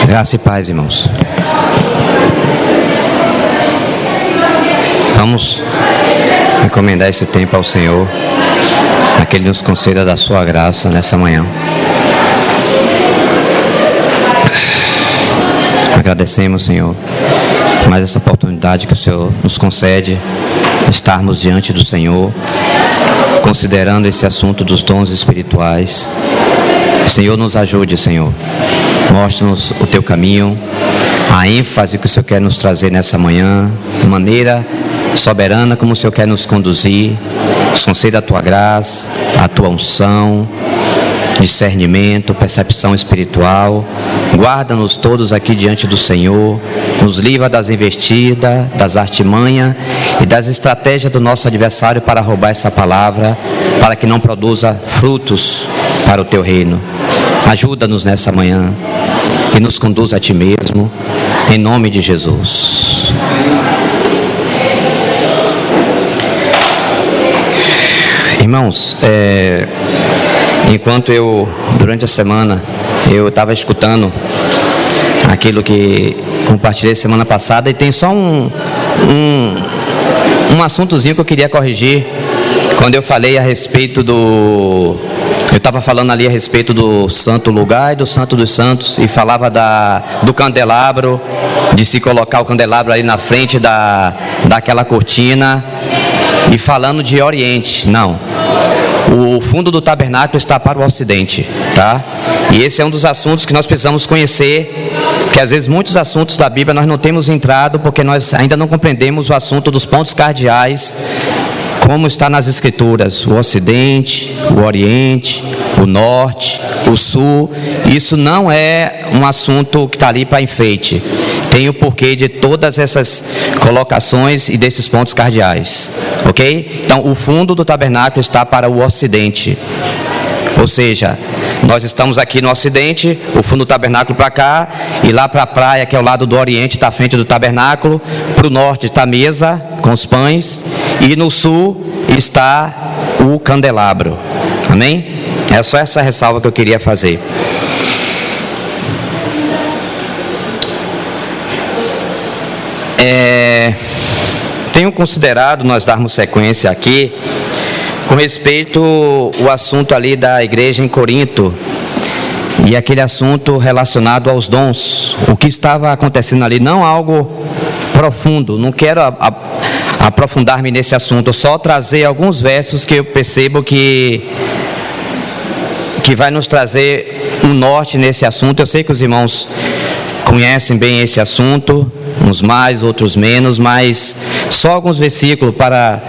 Graça e paz, irmãos. Vamos encomendar esse tempo ao Senhor, para que Ele nos conceda da sua graça nessa manhã. Agradecemos, Senhor, mais essa oportunidade que o Senhor nos concede, estarmos diante do Senhor, considerando esse assunto dos dons espirituais. Senhor, nos ajude, Senhor. Mostra-nos o Teu caminho, a ênfase que o Senhor quer nos trazer nessa manhã, de maneira soberana como o Senhor quer nos conduzir. Nos conceda a Tua graça, a Tua unção, discernimento, percepção espiritual. Guarda-nos todos aqui diante do Senhor, nos livra das investidas, das artimanhas e das estratégias do nosso adversário para roubar essa palavra, para que não produza frutos para o Teu reino. Ajuda-nos nessa manhã e nos conduz a Ti mesmo, em nome de Jesus. Irmãos, enquanto durante a semana, eu estava escutando aquilo que compartilhei semana passada, e tem só um assuntozinho que eu queria corrigir, quando eu falei a respeito eu estava falando ali a respeito do santo lugar e do santo dos santos, e falava do candelabro, de se colocar o candelabro ali na frente daquela cortina, e falando de Oriente. Não, o fundo do tabernáculo está para o Ocidente, tá? E esse é um dos assuntos que nós precisamos conhecer, que às vezes muitos assuntos da Bíblia nós não temos entrado, porque nós ainda não compreendemos o assunto dos pontos cardeais, como está nas Escrituras: o Ocidente, o Oriente, o Norte, o Sul. Isso não é um assunto que está ali para enfeite. Tem o porquê de todas essas colocações e desses pontos cardeais, ok? Então, o fundo do tabernáculo está para o Ocidente, ou seja, nós estamos aqui no Ocidente, o fundo do tabernáculo para cá, e lá para a praia, que é o lado do Oriente, está à frente do tabernáculo. Para o Norte está a mesa com os pães, e no Sul está o candelabro. Amém? É só essa ressalva que eu queria fazer. Tenho considerado nós darmos sequência aqui com respeito ao assunto ali da igreja em Corinto, e aquele assunto relacionado aos dons, o que estava acontecendo ali. Não algo profundo, não quero aprofundar-me nesse assunto, só trazer alguns versos que eu percebo que vai nos trazer um norte nesse assunto. Eu sei que os irmãos conhecem bem esse assunto, uns mais, outros menos, mas só alguns versículos para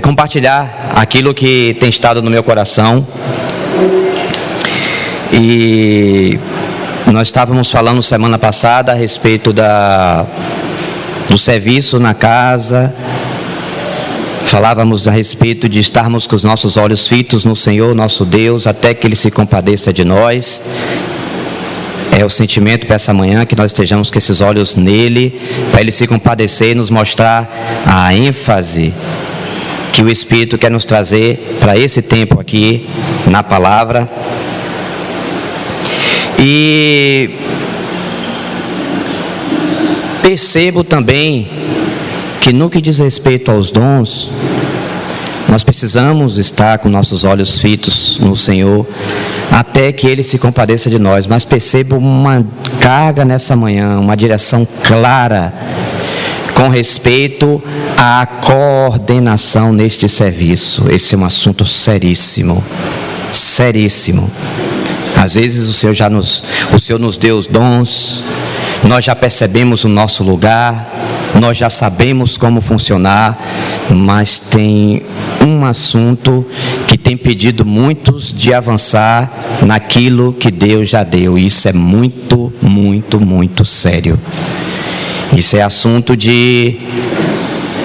compartilhar aquilo que tem estado no meu coração. E nós estávamos falando semana passada a respeito do serviço na casa. Falávamos a respeito de estarmos com os nossos olhos fitos no Senhor, nosso Deus, até que Ele se compadeça de nós. É o sentimento para essa manhã, que nós estejamos com esses olhos nele, para Ele se compadecer e nos mostrar a ênfase que o Espírito quer nos trazer para esse tempo aqui na palavra. E percebo também que no que diz respeito aos dons, nós precisamos estar com nossos olhos fitos no Senhor, até que Ele se compadeça de nós. Mas percebo uma carga nessa manhã, uma direção clara com respeito à coordenação neste serviço. Esse é um assunto seríssimo, seríssimo. Às vezes o Senhor nos deu os dons, nós já percebemos o nosso lugar, nós já sabemos como funcionar, mas tem um assunto que tem impedido muitos de avançar naquilo que Deus já deu. E isso é muito, muito, muito sério. Isso é assunto de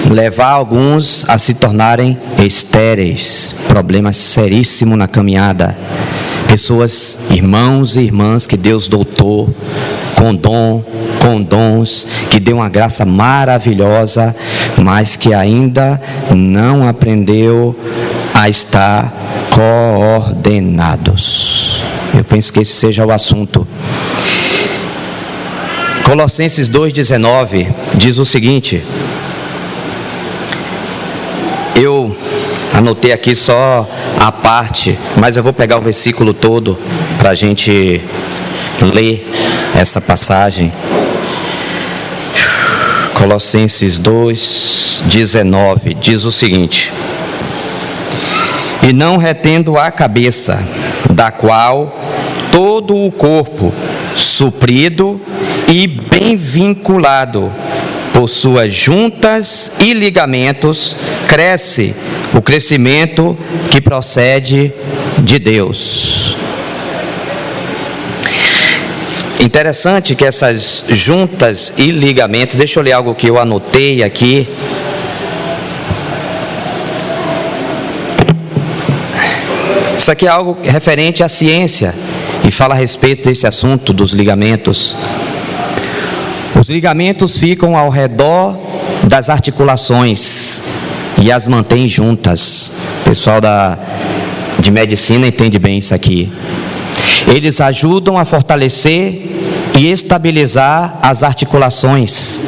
levar alguns a se tornarem estéreis, problema seríssimo na caminhada. Pessoas, irmãos e irmãs que Deus dotou com dons, que deu uma graça maravilhosa, mas que ainda não aprendeu a estar coordenados. Eu penso que esse seja o assunto. Colossenses 2,19 diz o seguinte. Eu anotei aqui só a parte, mas eu vou pegar o versículo todo para a gente ler essa passagem. Colossenses 2,19 diz o seguinte: e não retendo a cabeça, da qual todo o corpo, suprido e bem vinculado por suas juntas e ligamentos, cresce o crescimento que procede de Deus. Interessante que essas juntas e ligamentos, deixa eu ler algo que eu anotei aqui. Isso aqui é algo referente à ciência e fala a respeito desse assunto dos ligamentos. Os ligamentos ficam ao redor das articulações e as mantém juntas. O pessoal de medicina entende bem isso aqui. Eles ajudam a fortalecer e estabilizar as articulações,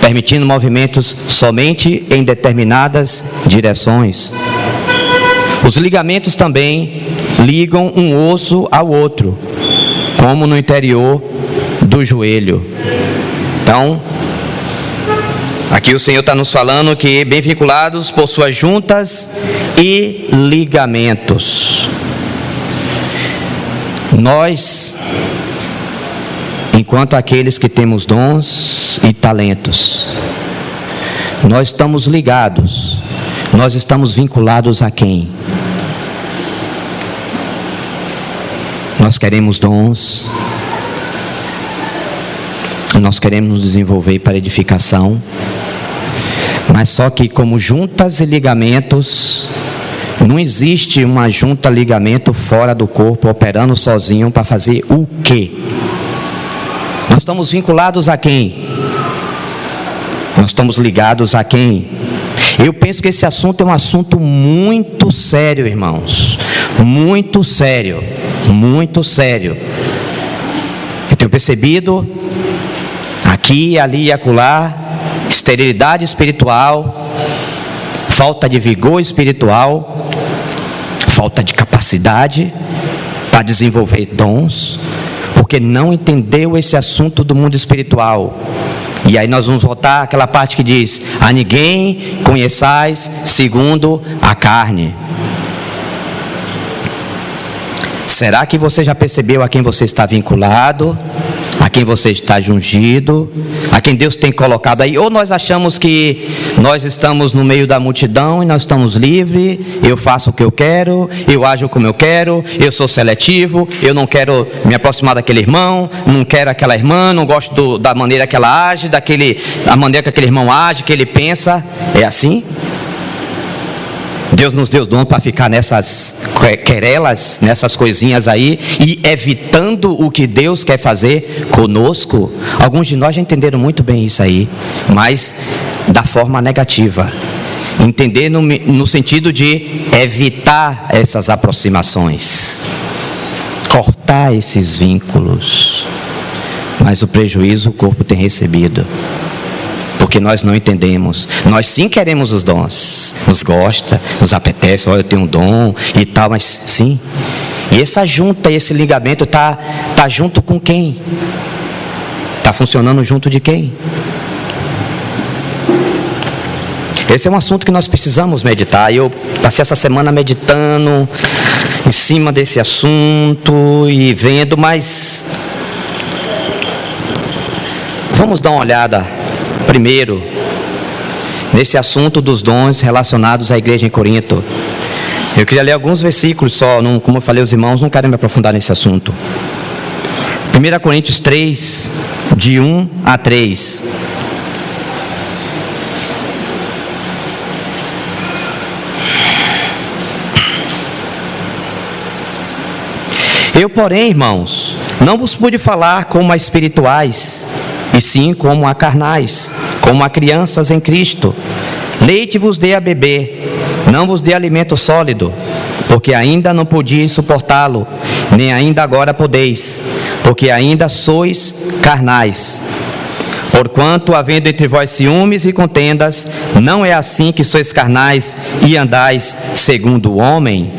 permitindo movimentos somente em determinadas direções. Os ligamentos também ligam um osso ao outro, como no interior do joelho. Então, aqui o Senhor está nos falando que bem vinculados por suas juntas e ligamentos. Nós, enquanto aqueles que temos dons e talentos, nós estamos ligados, nós estamos vinculados a quem? Nós queremos dons, nós queremos nos desenvolver para edificação, mas só que como juntas e ligamentos, não existe uma junta ligamento fora do corpo operando sozinho para fazer o quê? Nós estamos vinculados a quem? Nós estamos ligados a quem? Eu penso que esse assunto é um assunto muito sério, irmãos. Muito sério. Muito sério. Eu tenho percebido aqui, ali e acolá esterilidade espiritual, falta de vigor espiritual, falta de capacidade para desenvolver dons, porque não entendeu esse assunto do mundo espiritual. E aí nós vamos voltar àquela parte que diz: a ninguém conheçais segundo a carne. Será que você já percebeu a quem você está vinculado? A quem você está ungido? A quem Deus tem colocado aí? Ou nós achamos que nós estamos no meio da multidão e nós estamos livres, eu faço o que eu quero, eu ajo como eu quero, eu sou seletivo, eu não quero me aproximar daquele irmão, não quero aquela irmã, não gosto da maneira que ela age, da maneira que aquele irmão age, que ele pensa. É assim? Deus nos deu dom para ficar nessas querelas, nessas coisinhas aí, e evitando o que Deus quer fazer conosco. Alguns de nós já entenderam muito bem isso aí, mas da forma negativa. Entender no sentido de evitar essas aproximações, cortar esses vínculos. Mas o prejuízo o corpo tem recebido, porque nós não entendemos. Nós sim queremos os dons, nos gosta, nos apetece, eu tenho um dom e tal, mas sim. E essa junta, esse ligamento está junto com quem? Está funcionando junto de quem? Esse é um assunto que nós precisamos meditar. Eu passei essa semana meditando em cima desse assunto e vendo, mas vamos dar uma olhada primeiro nesse assunto dos dons relacionados à igreja em Corinto. Eu queria ler alguns versículos só, como eu falei, os irmãos não querem me aprofundar nesse assunto. 1 Coríntios 3, de 1 a 3. Eu, porém, irmãos, não vos pude falar como a espirituais, e sim como a carnais, como a crianças em Cristo. Leite vos dei a beber, não vos dei alimento sólido, porque ainda não podíeis suportá-lo, nem ainda agora podeis, porque ainda sois carnais. Porquanto, havendo entre vós ciúmes e contendas, não é assim que sois carnais e andais segundo o homem?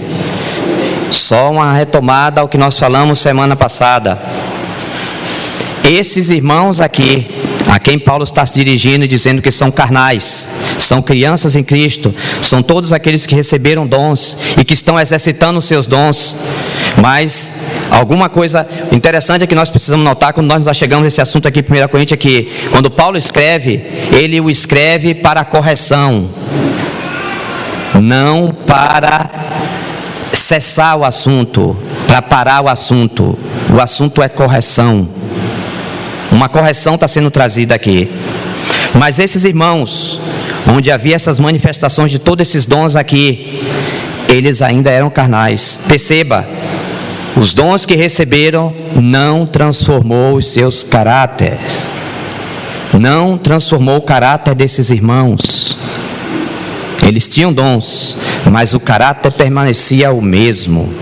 Só uma retomada ao que nós falamos semana passada. Esses irmãos aqui, a quem Paulo está se dirigindo e dizendo que são carnais, são crianças em Cristo, são todos aqueles que receberam dons e que estão exercitando os seus dons. Mas alguma coisa interessante é que nós precisamos notar quando nós chegamos nesse assunto aqui em 1 Coríntios, é que quando Paulo escreve, ele o escreve para a correção, não para cessar o assunto, para parar o assunto. O assunto é correção. Uma correção está sendo trazida aqui. Mas esses irmãos, onde havia essas manifestações de todos esses dons aqui, eles ainda eram carnais. Perceba, os dons que receberam não transformou os seus caráteres. Não transformou o caráter desses irmãos. Eles tinham dons, mas o caráter permanecia o mesmo.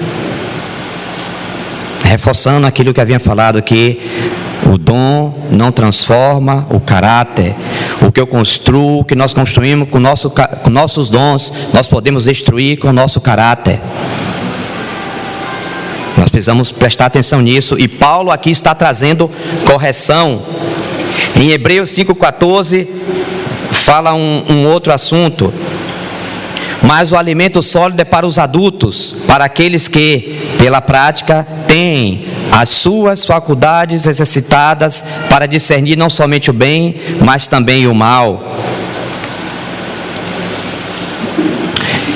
Reforçando aquilo que havia falado aqui, o dom não transforma o caráter. O que eu construo, o que nós construímos com nossos dons, nós podemos destruir com o nosso caráter. Nós precisamos prestar atenção nisso. E Paulo aqui está trazendo correção. Em Hebreus 5,14 fala um outro assunto. Mas o alimento sólido é para os adultos, para aqueles que, pela prática, têm as suas faculdades exercitadas para discernir não somente o bem, mas também o mal.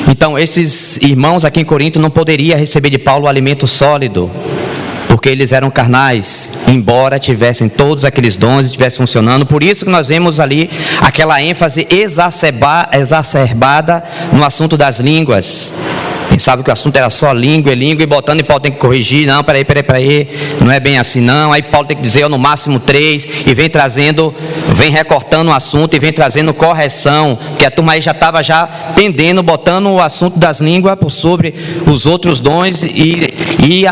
Então, esses irmãos aqui em Corinto não poderiam receber de Paulo o alimento sólido, porque eles eram carnais, embora tivessem todos aqueles dons e estivessem funcionando. Por isso que nós vemos ali aquela ênfase exacerbada no assunto das línguas. Pensava que o assunto era só língua, e botando, e Paulo tem que corrigir. Não, peraí, não é bem assim não. Aí Paulo tem que dizer no máximo 3, e vem recortando o assunto e vem trazendo correção, que a turma aí já estava pendendo, botando o assunto das línguas por sobre os outros dons e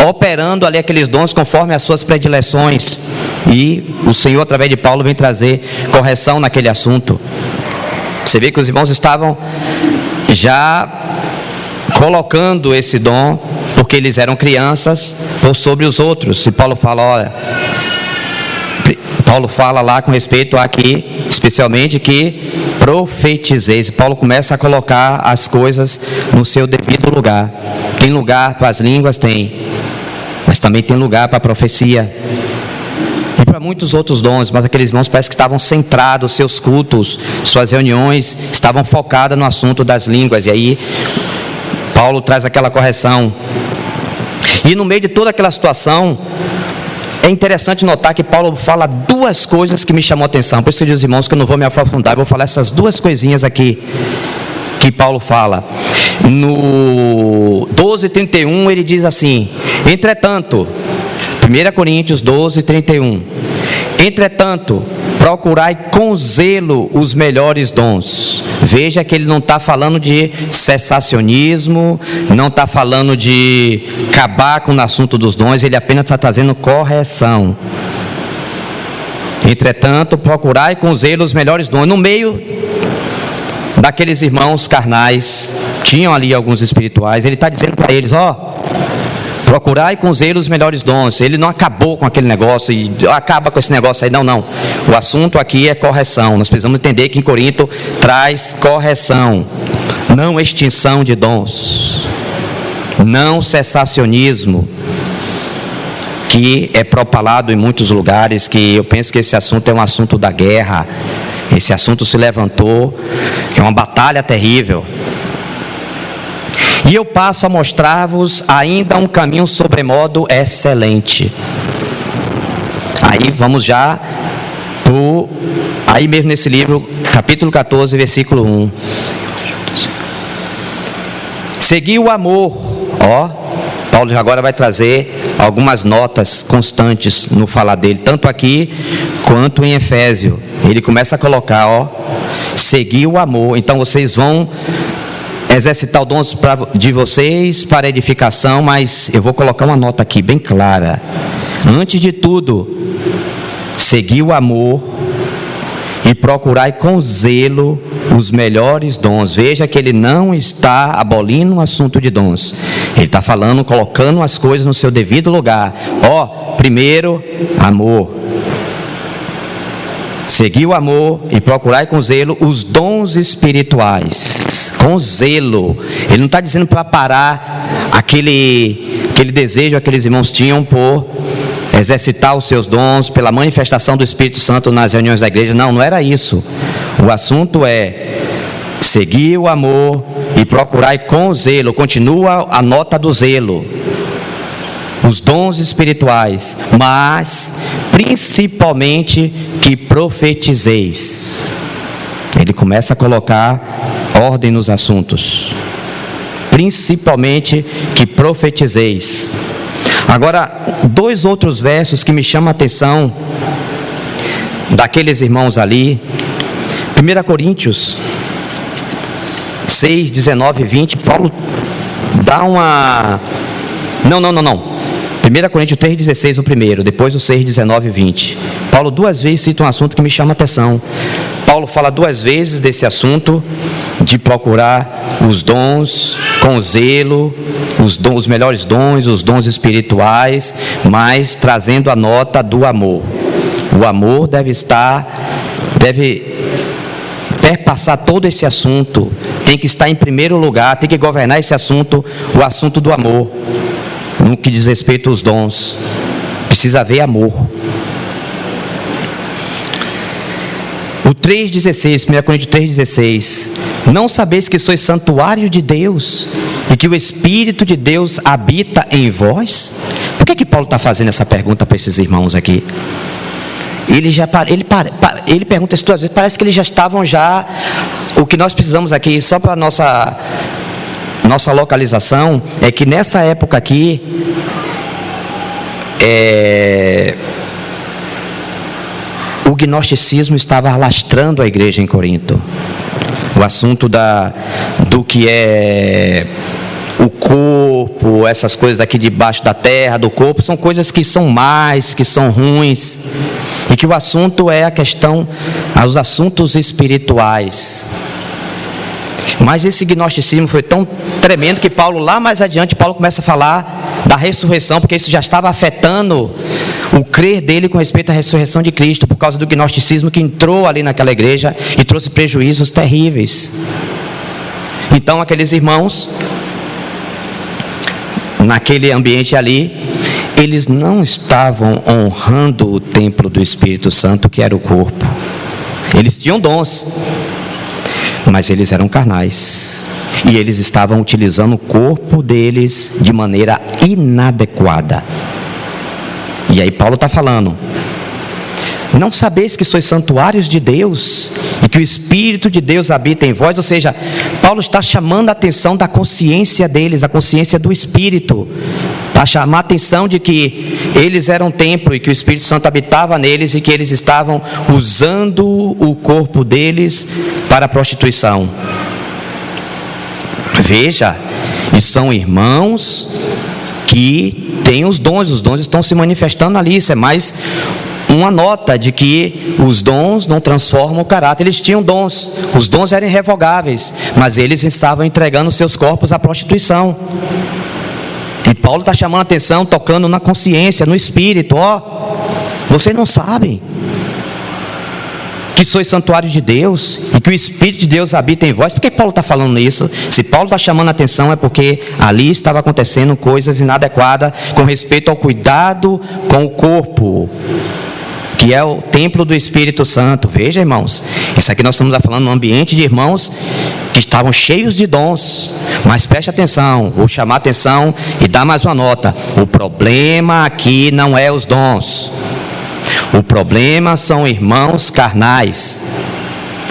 operando ali aqueles dons conforme as suas predileções. E o Senhor, através de Paulo, vem trazer correção naquele assunto. Você vê que os irmãos estavam já colocando esse dom, porque eles eram crianças, por sobre os outros. E Paulo fala lá com respeito aqui, especialmente, que profetizeis. Paulo começa a colocar as coisas no seu devido lugar. Tem lugar para as línguas? Tem. Mas também tem lugar para a profecia. E para muitos outros dons, mas aqueles irmãos parece que estavam centrados, seus cultos, suas reuniões, estavam focadas no assunto das línguas. E aí Paulo traz aquela correção. E no meio de toda aquela situação, é interessante notar que Paulo fala duas coisas que me chamou a atenção. Por isso eu digo, irmãos, que eu não vou me aprofundar, eu vou falar essas duas coisinhas aqui que Paulo fala. No 12:31 ele diz assim: entretanto, 1 Coríntios 12:31, entretanto, procurai com zelo os melhores dons. Veja que ele não está falando de cessacionismo, não está falando de acabar com o assunto dos dons, ele apenas está trazendo correção. Entretanto, procurai com zelo os melhores dons. No meio daqueles irmãos carnais, tinham ali alguns espirituais, ele está dizendo para eles: procurai com zelo os melhores dons. Ele não acabou com aquele negócio e acaba com esse negócio aí, não. O assunto aqui é correção. Nós precisamos entender que em Corinto traz correção, não extinção de dons, não cessacionismo, que é propalado em muitos lugares, que eu penso que esse assunto é um assunto da guerra. Esse assunto se levantou, que é uma batalha terrível. E eu passo a mostrar-vos ainda um caminho sobremodo excelente. Aí vamos já aí mesmo nesse livro, capítulo 14, versículo 1. Segui o amor. Paulo agora vai trazer algumas notas constantes no falar dele, tanto aqui quanto em Efésio. Ele começa a colocar, segui o amor. Então vocês vão exercitar o dom de vocês para edificação, mas eu vou colocar uma nota aqui bem clara. Antes de tudo, seguir o amor e procurai com zelo os melhores dons. Veja que ele não está abolindo o assunto de dons. Ele está falando, colocando as coisas no seu devido lugar. Primeiro, amor. Segui o amor e procurai com zelo os dons espirituais. Com zelo. Ele não está dizendo para parar aquele desejo que aqueles irmãos tinham por exercitar os seus dons, pela manifestação do Espírito Santo nas reuniões da igreja. Não era isso. O assunto é seguir o amor e procurai com zelo. Continua a nota do zelo. Os dons espirituais, mas principalmente que profetizeis. Ele começa a colocar ordem nos assuntos. Principalmente que profetizeis. Agora, 2 outros versos que me chamam a atenção daqueles irmãos ali. 1 Coríntios 6, 19 e 20, Paulo dá uma... Não. 1 Coríntios 3, 16, o primeiro, depois o 6, 19 e 20. Paulo 2 vezes cita um assunto que me chama a atenção. Paulo fala 2 vezes desse assunto de procurar os dons com zelo, os melhores dons, os dons espirituais, mas trazendo a nota do amor. O amor deve perpassar todo esse assunto, tem que estar em primeiro lugar, tem que governar esse assunto, o assunto do amor. No que diz respeito aos dons, precisa haver amor. O 3,16, 1 Coríntios 3,16. Não sabeis que sois santuário de Deus e que o Espírito de Deus habita em vós? Por que Paulo está fazendo essa pergunta para esses irmãos aqui? Ele pergunta isso 2 vezes, parece que eles já estavam o que nós precisamos aqui, só para nossa localização, é que nessa época aqui, o gnosticismo estava alastrando a igreja em Corinto. O assunto do que é o corpo, essas coisas aqui debaixo da terra, do corpo, são coisas que são más, que são ruins, e que o assunto é os assuntos espirituais. Mas esse gnosticismo foi tão tremendo que Paulo, lá mais adiante, começa a falar da ressurreição, porque isso já estava afetando o crer dele com respeito à ressurreição de Cristo, por causa do gnosticismo que entrou ali naquela igreja e trouxe prejuízos terríveis. Então aqueles irmãos, naquele ambiente ali, eles não estavam honrando o templo do Espírito Santo, que era o corpo. Eles tinham dons, mas eles eram carnais, e eles estavam utilizando o corpo deles de maneira inadequada. E aí Paulo está falando: não sabeis que sois santuários de Deus e que o Espírito de Deus habita em vós? Ou seja, Paulo está chamando a atenção da consciência deles, a consciência do Espírito, para chamar a atenção de que eles eram templo e que o Espírito Santo habitava neles e que eles estavam usando o corpo deles para a prostituição. Veja, e são irmãos que têm os dons estão se manifestando ali. Isso é mais uma nota de que os dons não transformam o caráter. Eles tinham dons, os dons eram irrevogáveis, mas eles estavam entregando seus corpos à prostituição. E Paulo está chamando a atenção, tocando na consciência, no espírito. Vocês não sabem que sois santuário de Deus e que o Espírito de Deus habita em vós? Por que Paulo está falando isso? Se Paulo está chamando a atenção, é porque ali estava acontecendo coisas inadequadas com respeito ao cuidado com o corpo, que é o templo do Espírito Santo. Veja, irmãos, isso aqui nós estamos falando num ambiente de irmãos que estavam cheios de dons. Mas preste atenção, vou chamar a atenção e dar mais uma nota. O problema aqui não é os dons. O problema são irmãos carnais,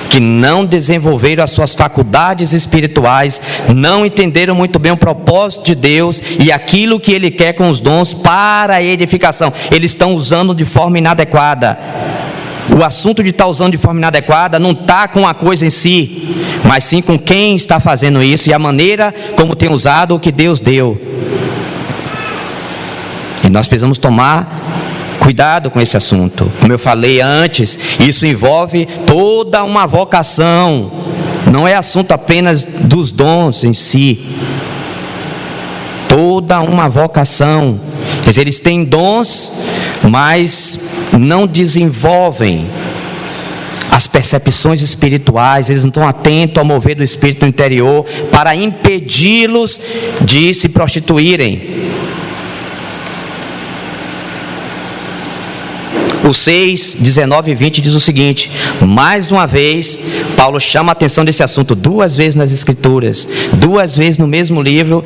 que não desenvolveram as suas faculdades espirituais, não entenderam muito bem o propósito de Deus e aquilo que Ele quer com os dons para a edificação. Eles estão usando de forma inadequada. O assunto de estar usando de forma inadequada não está com a coisa em si, mas sim com quem está fazendo isso e a maneira como tem usado o que Deus deu. E nós precisamos tomar Cuidado com esse assunto. Como eu falei antes, isso envolve toda uma vocação. Não é assunto apenas dos dons em si. Toda uma vocação. Quer dizer, eles têm dons, mas não desenvolvem as percepções espirituais, eles não estão atentos ao mover do espírito interior para impedi-los de se prostituírem. O 6, 19 e 20 diz o seguinte: mais uma vez, Paulo chama a atenção desse assunto 2 vezes nas Escrituras, 2 vezes no mesmo livro,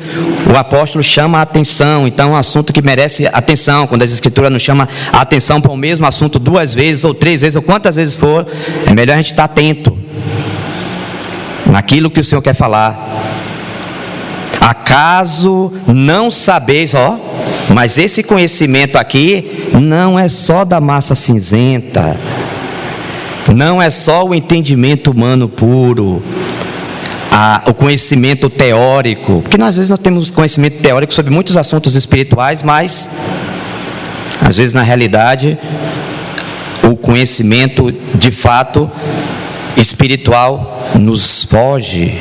o apóstolo chama a atenção. Então é um assunto que merece atenção. Quando as Escrituras nos chamam a atenção para o mesmo assunto 2 vezes, ou 3 vezes, ou quantas vezes for, é melhor a gente estar atento naquilo que o Senhor quer falar. Acaso não sabeis, mas esse conhecimento aqui não é só da massa cinzenta, não é só o entendimento humano puro, o conhecimento teórico, porque às vezes nós temos conhecimento teórico sobre muitos assuntos espirituais, mas às vezes na realidade o conhecimento de fato espiritual nos foge.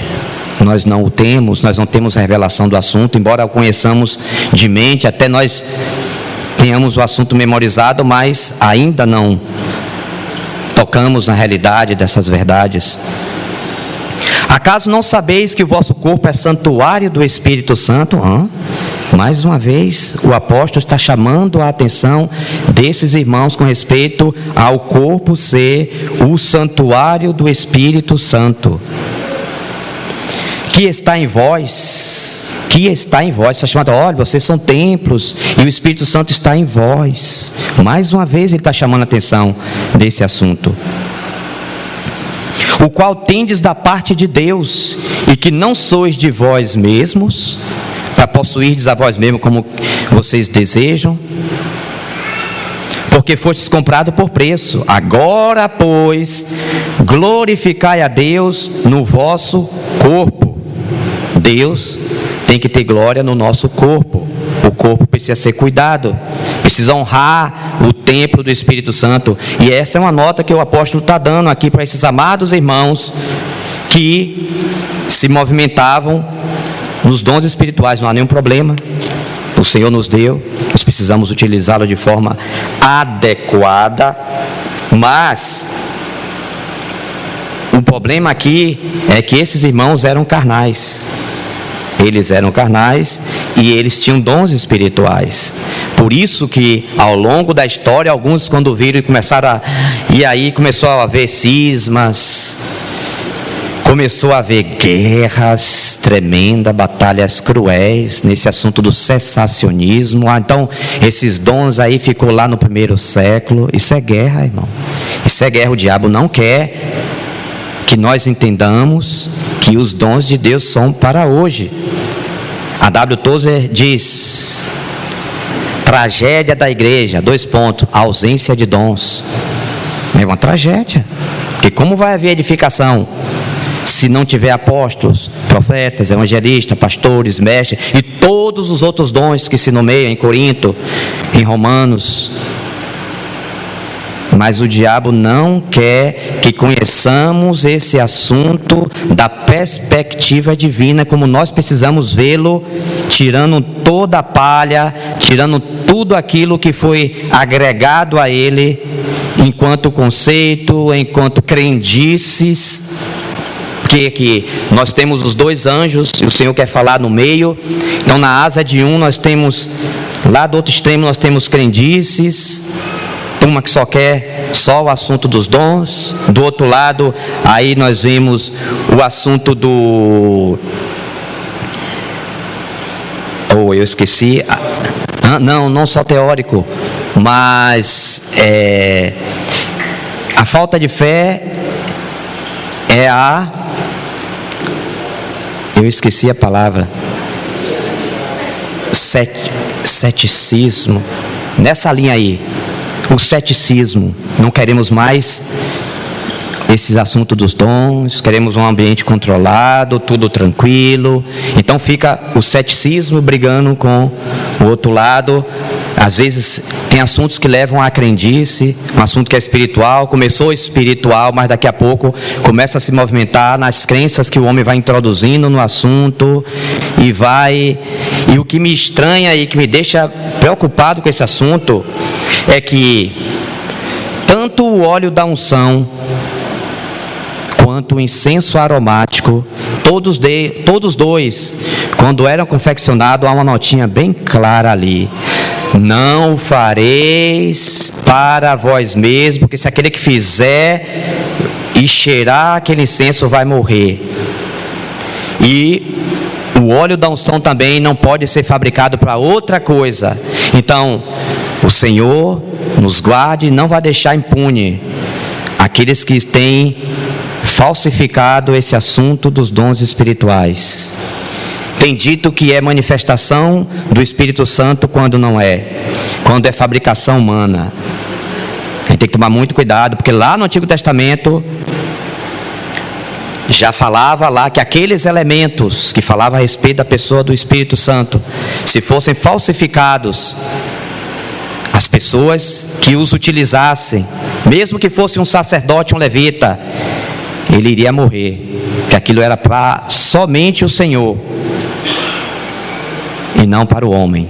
Nós não o temos, nós não temos a revelação do assunto, embora o conheçamos de mente, até nós tenhamos o assunto memorizado, mas ainda não tocamos na realidade dessas verdades. Acaso não sabeis que o vosso corpo é santuário do Espírito Santo? Mais uma vez, o apóstolo está chamando a atenção desses irmãos com respeito ao corpo ser o santuário do Espírito Santo. Que está em vós, está chamando, olha, vocês são templos, e o Espírito Santo está em vós. Mais uma vez ele está chamando a atenção desse assunto. O qual tendes da parte de Deus, e que não sois de vós mesmos, para possuirdes a vós mesmos como vocês desejam, porque fostes comprado por preço. Agora, pois, glorificai a Deus no vosso corpo. Deus tem que ter glória no nosso corpo. O corpo precisa ser cuidado, precisa honrar o templo do Espírito Santo. E essa é uma nota que o apóstolo está dando aqui para esses amados irmãos que se movimentavam nos dons espirituais. Não há nenhum problema, o Senhor nos deu, nós precisamos utilizá-lo de forma adequada, mas o problema aqui é que esses irmãos eram carnais. Eles eram carnais e eles tinham dons espirituais. Por isso que ao longo da história, alguns quando viram e começaram e aí começou a haver cismas, começou a haver guerras tremendas, batalhas cruéis nesse assunto do cessacionismo. Então esses dons aí ficou lá no 1º século. Isso é guerra, irmão. Isso é guerra. O diabo não quer que nós entendamos que os dons de Deus são para hoje. A W. Tozer diz: tragédia da igreja, ausência de dons. É uma tragédia, porque como vai haver edificação se não tiver apóstolos, profetas, evangelistas, pastores, mestres e todos os outros dons que se nomeiam em Corinto, em Romanos? Mas o diabo não quer que conheçamos esse assunto da perspectiva divina, como nós precisamos vê-lo, tirando toda a palha, tirando tudo aquilo que foi agregado a ele, enquanto conceito, enquanto crendices. Porque aqui nós temos os 2 anjos, e o Senhor quer falar no meio. Então na asa de um nós temos, lá do outro extremo nós temos crendices, uma que só quer o assunto dos dons. Do outro lado, aí nós vimos o assunto do... eu esqueci. Não só teórico, mas a falta de fé é eu esqueci a palavra. Ceticismo. Nessa linha aí. O ceticismo, não queremos mais esses assuntos dos dons, queremos um ambiente controlado, tudo tranquilo. Então fica o ceticismo brigando com o outro lado, Às vezes tem assuntos que levam à crendice, um assunto que é espiritual, começou espiritual, mas daqui a pouco começa a se movimentar nas crenças que o homem vai introduzindo no assunto e o que me estranha e que me deixa preocupado com esse assunto é que tanto o óleo da unção quanto o incenso aromático, todos dois, quando eram confeccionados, há uma notinha bem clara ali: não o fareis para vós mesmos, porque se aquele que fizer e cheirar aquele incenso vai morrer. E o óleo da unção também não pode ser fabricado para outra coisa. Então, o Senhor nos guarde e não vai deixar impune aqueles que têm falsificado esse assunto dos dons espirituais. Tem dito que é manifestação do Espírito Santo quando não é, quando é fabricação humana. A gente tem que tomar muito cuidado, porque lá no Antigo Testamento já falava lá que aqueles elementos que falavam a respeito da pessoa do Espírito Santo, se fossem falsificados, as pessoas que os utilizassem, mesmo que fosse um sacerdote, um levita, ele iria morrer, que aquilo era para somente o Senhor e não para o homem.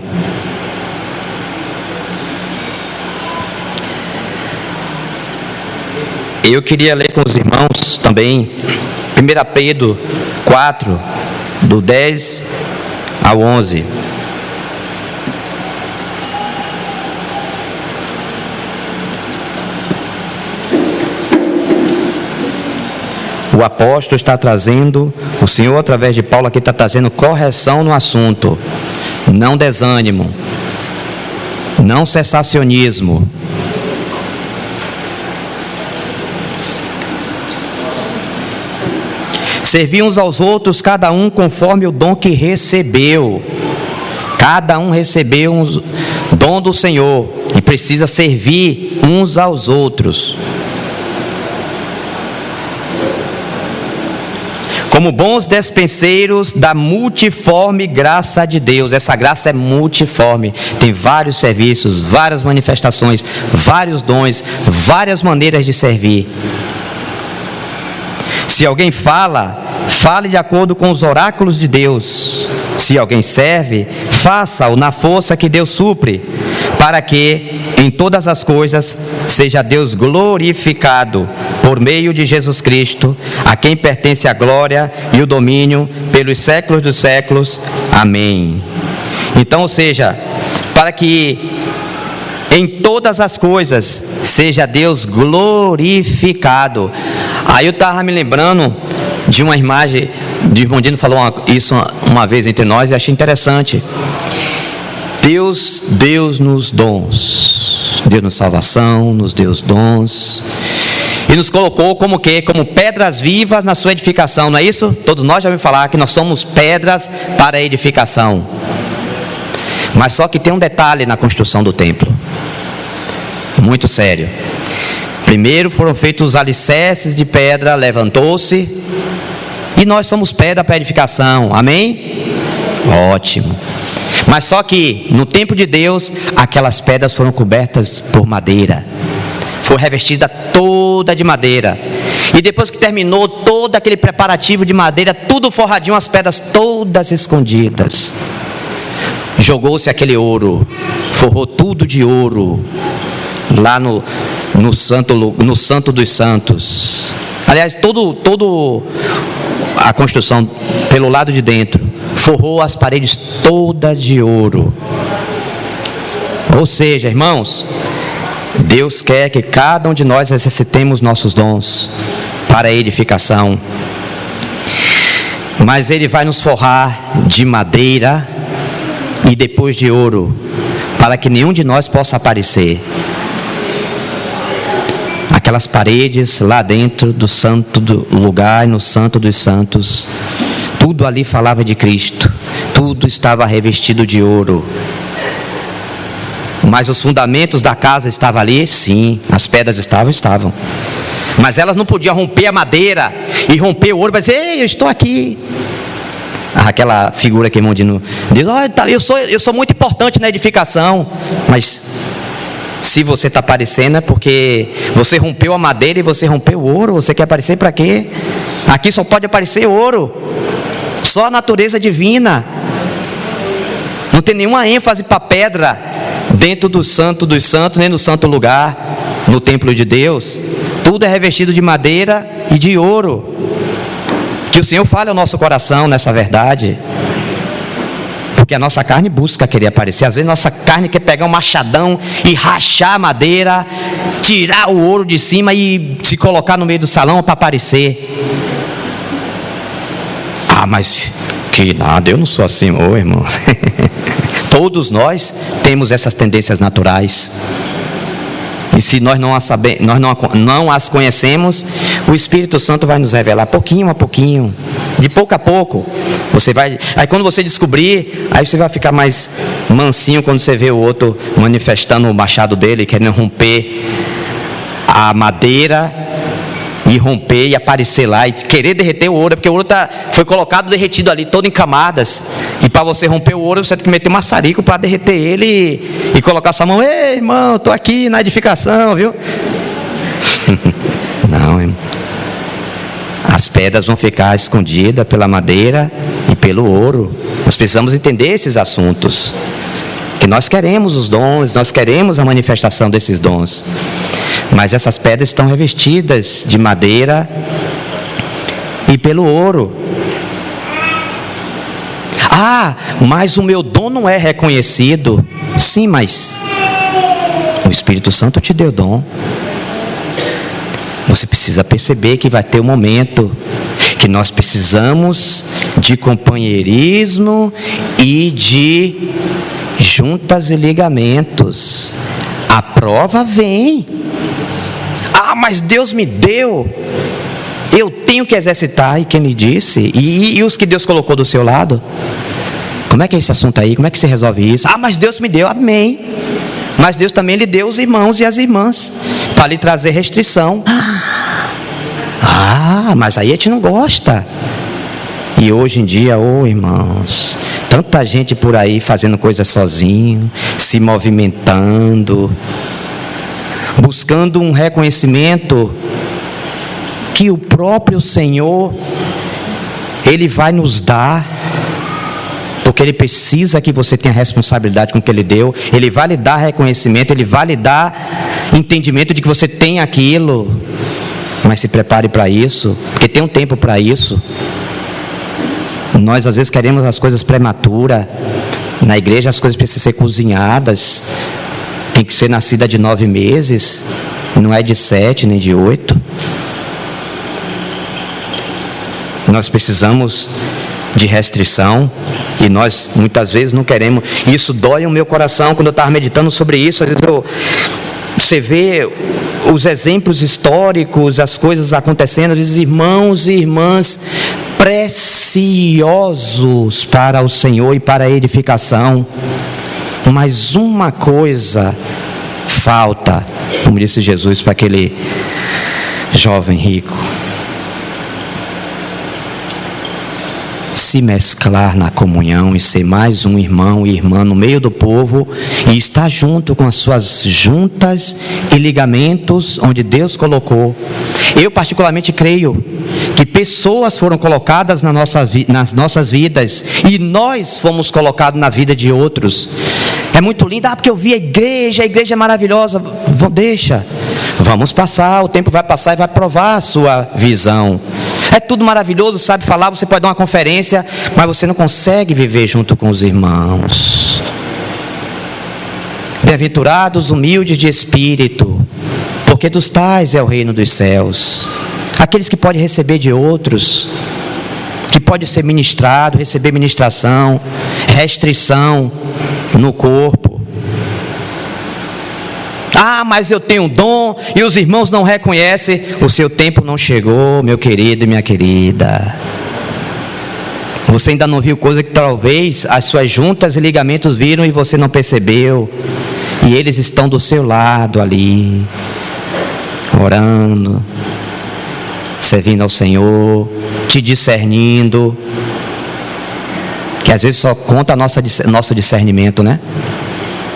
Eu queria ler com os irmãos também 1 Pedro 4, do 10 ao 11. O apóstolo está trazendo, o Senhor através de Paulo aqui está trazendo correção no assunto, não desânimo, não cessacionismo. Servir uns aos outros, cada um conforme o dom que recebeu. Cada um recebeu um dom do Senhor e precisa servir uns aos outros. Como bons despenseiros da multiforme graça de Deus. Essa graça é multiforme, tem vários serviços, várias manifestações, vários dons, várias maneiras de servir. Se alguém fale de acordo com os oráculos de Deus. Se alguém serve, faça-o na força que Deus supre, para que em todas as coisas seja Deus glorificado por meio de Jesus Cristo, a quem pertence a glória e o domínio pelos séculos dos séculos. Amém. Então, ou seja, para que em todas as coisas seja Deus glorificado. Aí eu estava me lembrando de uma imagem, de irmão Dino falou isso uma vez entre nós e achei interessante. Deus nos dons, Deus nos salvação, nos deu os dons e nos colocou como quê? Como pedras vivas na sua edificação, não é isso? Todos nós já ouvimos falar que nós somos pedras para a edificação. Mas só que tem um detalhe na construção do templo, muito sério. Primeiro foram feitos os alicerces de pedra, levantou-se, e nós somos pedra para a edificação, amém? Ótimo. Mas só que no tempo de Deus, aquelas pedras foram cobertas por madeira, foi revestida toda de madeira, e depois que terminou todo aquele preparativo de madeira, tudo forradinho, as pedras todas escondidas, jogou-se aquele ouro, forrou tudo de ouro, lá no Santo dos Santos. Aliás, todo a construção pelo lado de dentro, forrou as paredes todas de ouro. Ou seja, irmãos, Deus quer que cada um de nós exercitemos nossos dons para a edificação, mas Ele vai nos forrar de madeira e depois de ouro, para que nenhum de nós possa aparecer. Aquelas paredes lá dentro do santo do lugar, no Santo dos Santos, tudo ali falava de Cristo, tudo estava revestido de ouro. Mas os fundamentos da casa estavam ali? Sim, as pedras estavam. Mas elas não podiam romper a madeira e romper o ouro para dizer: ei, eu estou aqui. Aquela figura que irmão Dino diz: eu sou muito importante na edificação. Mas se você está aparecendo é porque você rompeu a madeira e você rompeu o ouro. Você quer aparecer para quê? Aqui só pode aparecer ouro, só a natureza divina. Não tem nenhuma ênfase para pedra dentro do santo dos santos, nem no santo lugar, no templo de Deus. Tudo é revestido de madeira e de ouro. Que o Senhor fale ao nosso coração nessa verdade. Porque a nossa carne busca querer aparecer. Às vezes nossa carne quer pegar um machadão e rachar a madeira, tirar o ouro de cima e se colocar no meio do salão para aparecer. Mas que nada, eu não sou assim, irmão. Todos nós temos essas tendências naturais. E se nós não as conhecemos, o Espírito Santo vai nos revelar pouquinho a pouquinho, de pouco a pouco. Você vai, aí quando você descobrir, aí você vai ficar mais mansinho quando você vê o outro manifestando o machado dele, querendo romper a madeira e romper e aparecer lá e querer derreter o ouro, porque o ouro foi colocado derretido ali, todo em camadas. E para você romper o ouro, você tem que meter maçarico para derreter ele e colocar sua mão: ei, irmão, estou aqui na edificação, viu? Não, irmão. As pedras vão ficar escondidas pela madeira e pelo ouro. Nós precisamos entender esses assuntos. Que nós queremos os dons, nós queremos a manifestação desses dons. Mas essas pedras estão revestidas de madeira e pelo ouro. Mas o meu dom não é reconhecido. Sim, mas o Espírito Santo te deu dom. Você precisa perceber que vai ter um momento que nós precisamos de companheirismo e de juntas e ligamentos. A prova vem. Mas Deus me deu, eu tenho que exercitar. E quem me disse? E os que Deus colocou do seu lado? Como é que é esse assunto aí? Como é que se resolve isso? Mas Deus me deu, amém. Mas Deus também lhe deu os irmãos e as irmãs para lhe trazer restrição. Mas aí a gente não gosta. E hoje em dia, irmãos, tanta gente por aí fazendo coisa sozinho, se movimentando, buscando um reconhecimento que o próprio Senhor, Ele vai nos dar, porque Ele precisa que você tenha responsabilidade com o que Ele deu. Ele vai lhe dar reconhecimento, Ele vai lhe dar entendimento de que você tem aquilo. Mas se prepare para isso, porque tem um tempo para isso. Nós às vezes queremos as coisas prematuras. Na igreja as coisas precisam ser cozinhadas. Tem que ser nascida de 9 meses, não é de 7 nem de 8. Nós precisamos de restrição e nós muitas vezes não queremos. Isso dói o meu coração quando eu estava meditando sobre isso. Às vezes você vê os exemplos históricos, as coisas acontecendo, diz: irmãos e irmãs preciosos para o Senhor e para a edificação. Mas uma coisa falta, como disse Jesus para aquele jovem rico: se mesclar na comunhão e ser mais um irmão e irmã no meio do povo e estar junto com as suas juntas e ligamentos onde Deus colocou. Eu particularmente creio que pessoas foram colocadas nas nossas vidas e nós fomos colocados na vida de outros. É muito lindo, porque eu vi a igreja é maravilhosa. Deixa, vamos passar, o tempo vai passar e vai provar a sua visão. É tudo maravilhoso, sabe falar, você pode dar uma conferência, mas você não consegue viver junto com os irmãos. Bem-aventurados humildes de espírito, porque dos tais é o reino dos céus. Aqueles que podem receber de outros, que pode ser ministrado, receber ministração, restrição no corpo. Mas eu tenho um dom e os irmãos não reconhecem. O seu tempo não chegou, meu querido e minha querida. Você ainda não viu coisa que talvez as suas juntas e ligamentos viram e você não percebeu. E eles estão do seu lado ali, orando, servindo ao Senhor, te discernindo. que às vezes só conta nosso discernimento, né?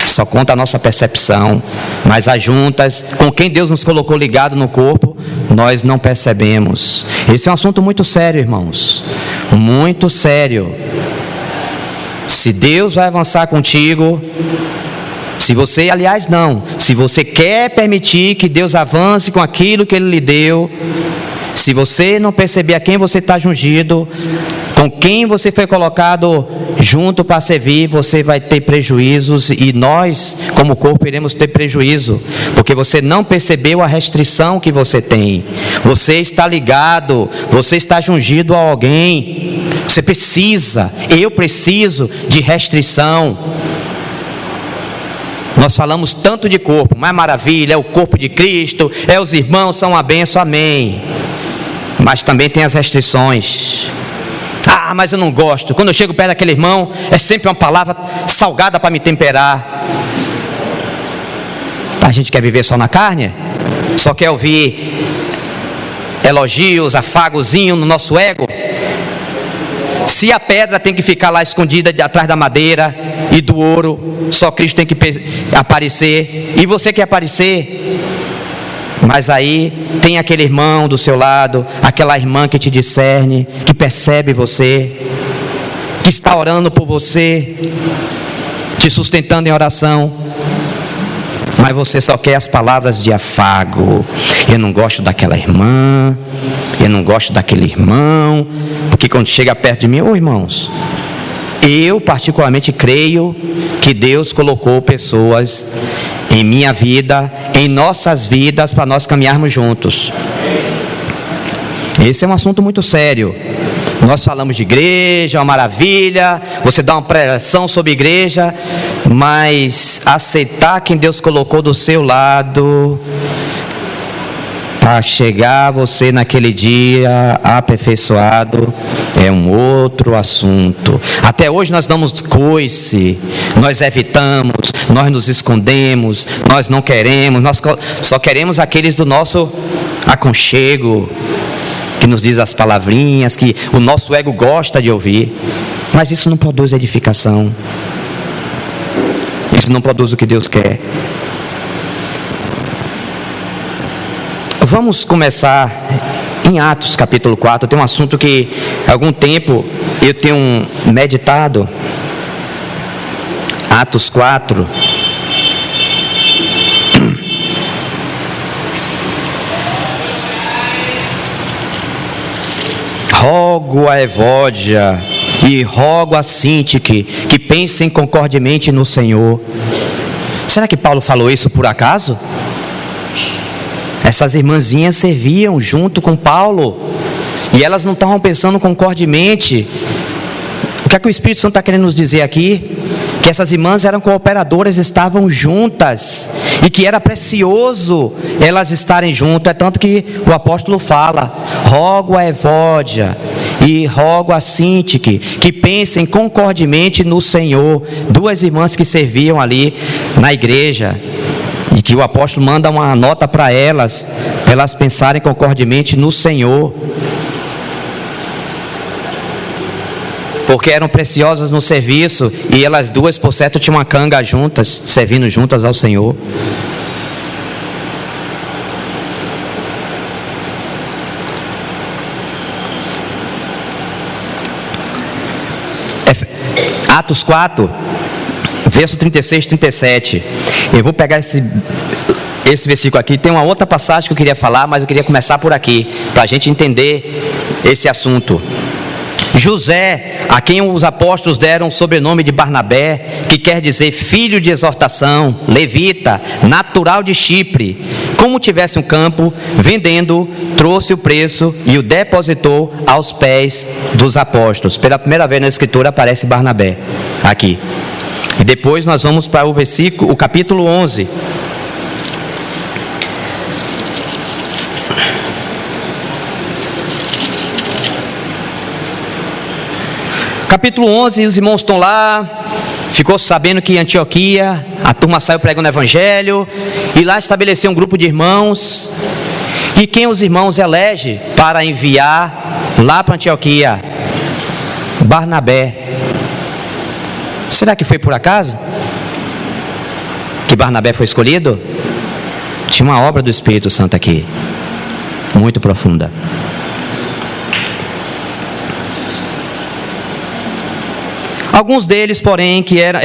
Só conta a nossa percepção, mas as juntas, com quem Deus nos colocou ligado no corpo, nós não percebemos. Esse é um assunto muito sério, irmãos, muito sério. Se Deus vai avançar contigo, se você quer permitir que Deus avance com aquilo que Ele lhe deu, se você não perceber a quem você está jungido, com quem você foi colocado junto para servir, você vai ter prejuízos, e nós, como corpo, iremos ter prejuízo, porque você não percebeu a restrição que você tem. Você está ligado, você está jungido a alguém, eu preciso de restrição. Nós falamos tanto de corpo, mas maravilha, é o corpo de Cristo, os irmãos são uma bênção, amém. Mas também tem as restrições. Mas eu não gosto. Quando eu chego perto daquele irmão, é sempre uma palavra salgada para me temperar. A gente quer viver só na carne? Só quer ouvir elogios, afagozinho no nosso ego? Se a pedra tem que ficar lá escondida atrás da madeira e do ouro, só Cristo tem que aparecer, e você quer aparecer, mas aí tem aquele irmão do seu lado, aquela irmã que te discerne, que percebe você, que está orando por você, te sustentando em oração, mas você só quer as palavras de afago. Eu não gosto daquela irmã, eu não gosto daquele irmão, porque quando chega perto de mim, irmãos, eu particularmente creio que Deus colocou pessoas em minha vida, em nossas vidas, para nós caminharmos juntos. Esse é um assunto muito sério. Nós falamos de igreja, uma maravilha, você dá uma preleção sobre igreja, mas aceitar quem Deus colocou do seu lado, para chegar você naquele dia aperfeiçoado, é um outro assunto. Até hoje nós damos coice, nós evitamos, nós nos escondemos, nós não queremos, nós só queremos aqueles do nosso aconchego, que nos diz as palavrinhas, que o nosso ego gosta de ouvir, mas isso não produz edificação, isso não produz o que Deus quer. Vamos começar em Atos capítulo 4, tem um assunto que há algum tempo eu tenho meditado. Atos 4. Rogo a Evódia e rogo a Sintique que pensem concordemente no Senhor. Será que Paulo falou isso por acaso? Essas irmãzinhas serviam junto com Paulo, e elas não estavam pensando concordemente. O que é que o Espírito Santo está querendo nos dizer aqui? Que essas irmãs eram cooperadoras, estavam juntas, e que era precioso elas estarem juntas. É tanto que o apóstolo fala: rogo a Evódia e rogo a Sintique que pensem concordemente no Senhor. Duas irmãs que serviam ali na igreja, e que o apóstolo manda uma nota para elas pensarem concordemente no Senhor, porque eram preciosas no serviço, e elas duas, por certo, tinham uma canga juntas, servindo juntas ao Senhor. Atos 4, verso 36 e 37. Eu vou pegar esse versículo aqui. Tem uma outra passagem que eu queria falar, mas eu queria começar por aqui, para a gente entender esse assunto. José, a quem os apóstolos deram o sobrenome de Barnabé, que quer dizer filho de exortação, levita, natural de Chipre, como tivesse um campo, vendendo, trouxe o preço e o depositou aos pés dos apóstolos. Pela primeira vez na Escritura aparece Barnabé aqui. E depois nós vamos para o capítulo 11. Capítulo 11, os irmãos estão lá, ficou sabendo que em Antioquia, a turma saiu pregando o evangelho, e lá estabeleceu um grupo de irmãos, e quem os irmãos elege para enviar lá para Antioquia? Barnabé. Será que foi por acaso que Barnabé foi escolhido? Tinha uma obra do Espírito Santo aqui, muito profunda. Alguns deles, porém, que eram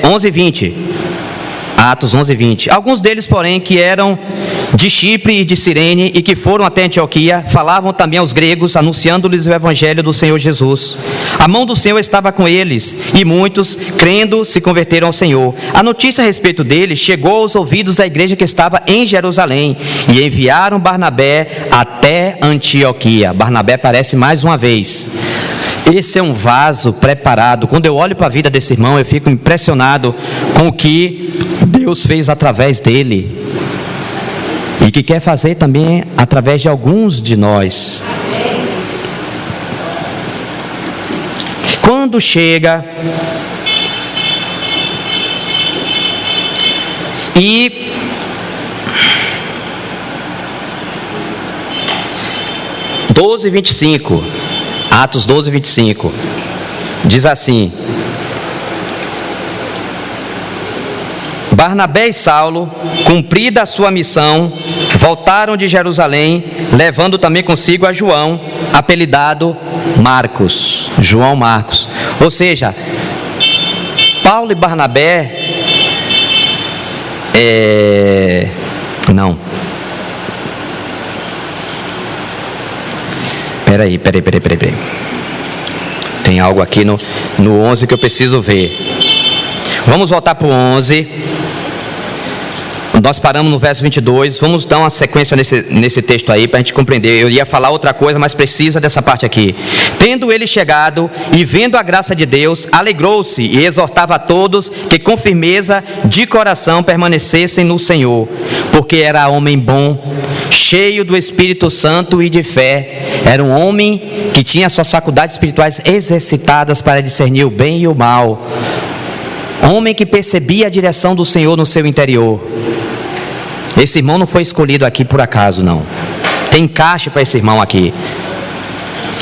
11:20, Atos 11:20. Alguns deles, porém, que eram de Chipre e de Cirene e que foram até Antioquia, falavam também aos gregos, anunciando-lhes o evangelho do Senhor Jesus. A mão do Senhor estava com eles, e muitos, crendo, se converteram ao Senhor. A notícia a respeito deles chegou aos ouvidos da igreja que estava em Jerusalém, e enviaram Barnabé até Antioquia. Barnabé aparece mais uma vez. Esse é um vaso preparado. Quando eu olho para a vida desse irmão, eu fico impressionado com o que Deus fez através dele, e que quer fazer também através de alguns de nós. Quando chega e Atos 12:25 diz assim: Barnabé e Saulo, cumprida a sua missão, voltaram de Jerusalém, levando também consigo a João, apelidado Marcos. João Marcos. Ou seja, Paulo e Barnabé não. Peraí. Tem algo aqui no 11 que eu preciso ver. Vamos voltar para o 11. Nós paramos no verso 22. Vamos dar uma sequência nesse texto aí para a gente compreender. Eu ia falar outra coisa, mas precisa dessa parte aqui. Tendo ele chegado e vendo a graça de Deus, alegrou-se e exortava a todos que com firmeza de coração permanecessem no Senhor, porque era homem bom, cheio do Espírito Santo e de fé. Era um homem que tinha suas faculdades espirituais exercitadas para discernir o bem e o mal. Homem que percebia a direção do Senhor no seu interior. Esse irmão não foi escolhido aqui por acaso, não. Tem encaixe para esse irmão aqui.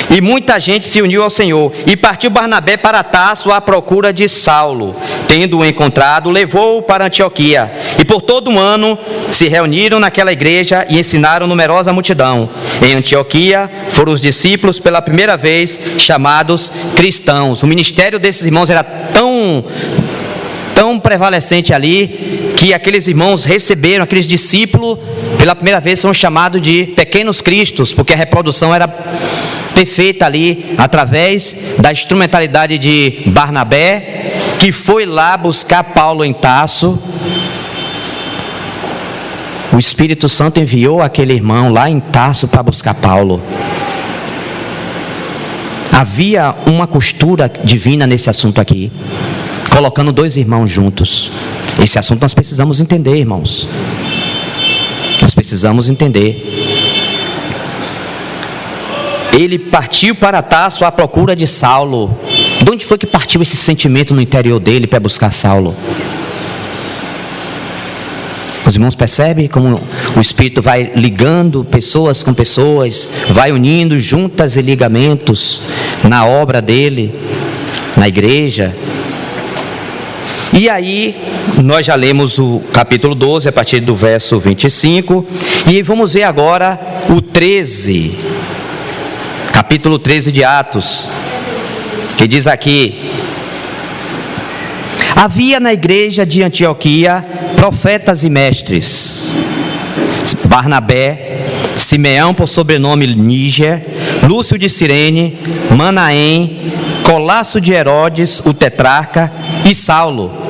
E muita gente se uniu ao Senhor. E partiu Barnabé para Tarso à procura de Saulo. Tendo-o encontrado, levou-o para Antioquia. E por todo um ano se reuniram naquela igreja e ensinaram numerosa multidão. Em Antioquia foram os discípulos pela primeira vez chamados cristãos. O ministério desses irmãos era tão prevalecente ali, que aqueles irmãos receberam, aqueles discípulos, pela primeira vez são chamados de pequenos cristos, porque a reprodução era perfeita ali, através da instrumentalidade de Barnabé, que foi lá buscar Paulo em Tarso. O Espírito Santo enviou aquele irmão lá em Tarso para buscar Paulo. Havia uma costura divina nesse assunto aqui, colocando dois irmãos juntos. Esse assunto nós precisamos entender, irmãos. Nós precisamos entender. Ele partiu para Tarso à procura de Saulo. De onde foi que partiu esse sentimento no interior dele para buscar Saulo? Os irmãos percebem como o Espírito vai ligando pessoas com pessoas, vai unindo juntas e ligamentos na obra dele, na igreja. E aí, nós já lemos o capítulo 12, a partir do verso 25, e vamos ver agora o 13, capítulo 13 de Atos, que diz aqui: havia na igreja de Antioquia profetas e mestres, Barnabé, Simeão por sobrenome Níger, Lúcio de Cirene, Manaém, Colasso de Herodes, o tetrarca, e Saulo.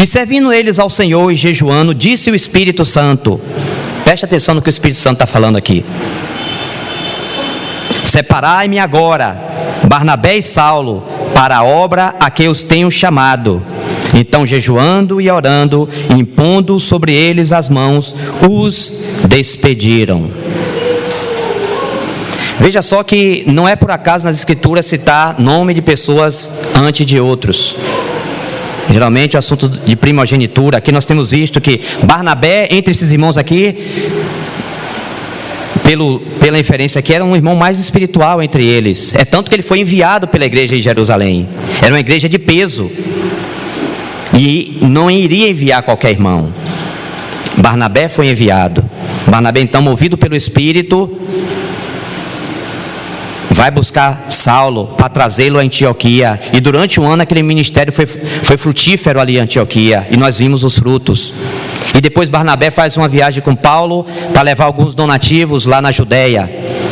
E servindo eles ao Senhor e jejuando, disse o Espírito Santo, preste atenção no que o Espírito Santo está falando aqui: separai-me agora, Barnabé e Saulo, para a obra a que os tenho chamado. Então, jejuando e orando, impondo sobre eles as mãos, os despediram. Veja só que não é por acaso nas Escrituras citar nome de pessoas antes de outros. Geralmente o assunto de primogenitura, aqui nós temos visto que Barnabé, entre esses irmãos aqui, pela inferência aqui, era um irmão mais espiritual entre eles. É tanto que ele foi enviado pela igreja em Jerusalém. Era uma igreja de peso. E não iria enviar qualquer irmão. Barnabé foi enviado. Barnabé, então, movido pelo Espírito, vai buscar Saulo para trazê-lo a Antioquia. E durante um ano aquele ministério foi frutífero ali em Antioquia. E nós vimos os frutos. E depois Barnabé faz uma viagem com Paulo para levar alguns donativos lá na Judéia.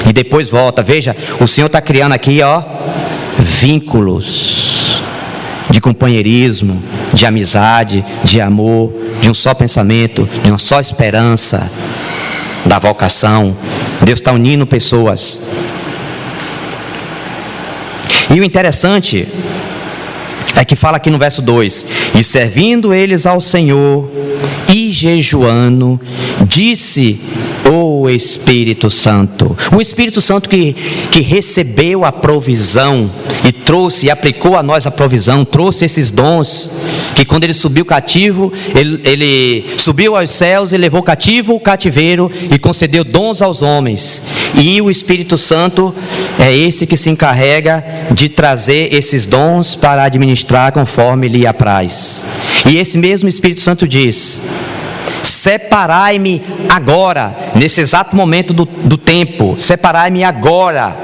E depois volta. Veja, o Senhor está criando aqui, vínculos de companheirismo, de amizade, de amor, de um só pensamento, de uma só esperança, da vocação. Deus está unindo pessoas. E o interessante é que fala aqui no verso 2: e servindo eles ao Senhor e jejuando, disse o Espírito Santo. O Espírito Santo que recebeu a provisão e trouxe e aplicou a nós a provisão, trouxe esses dons, que quando ele subiu cativo, ele subiu aos céus e levou cativo o cativeiro e concedeu dons aos homens. E o Espírito Santo é esse que se encarrega de trazer esses dons para administrar conforme lhe apraz. E esse mesmo Espírito Santo diz: separai-me agora, nesse exato momento do tempo, separai-me agora,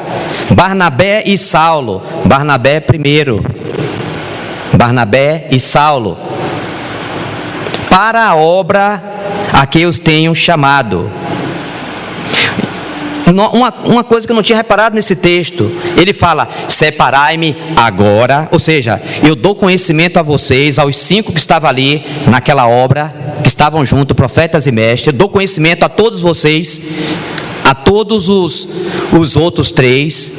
Barnabé e Saulo. Barnabé primeiro, Barnabé e Saulo, para a obra a que os tenho chamado. Uma coisa que eu não tinha reparado nesse texto, ele fala: separai-me agora, ou seja, eu dou conhecimento a vocês, aos 5 que estavam ali naquela obra, que estavam juntos, profetas e mestres, eu dou conhecimento a todos vocês, a todos os outros 3.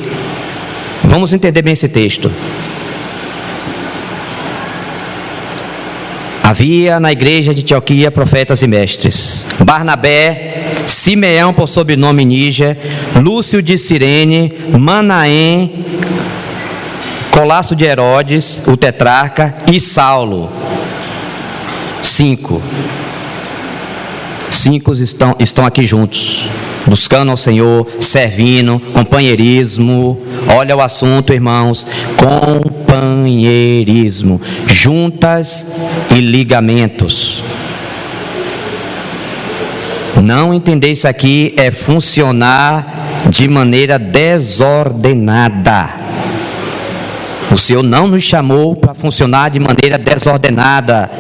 Vamos entender bem esse texto. Havia na igreja de Antioquia profetas e mestres: Barnabé, Simeão por sobrenome Níger, Lúcio de Cirene, Manaém, Colasso de Herodes, o tetrarca, e Saulo. 5 estão aqui juntos, buscando ao Senhor, servindo, companheirismo. Olha o assunto, irmãos: companheirismo, juntas e ligamentos. Não entender isso aqui é funcionar de maneira desordenada. O Senhor não nos chamou para funcionar de maneira desordenada.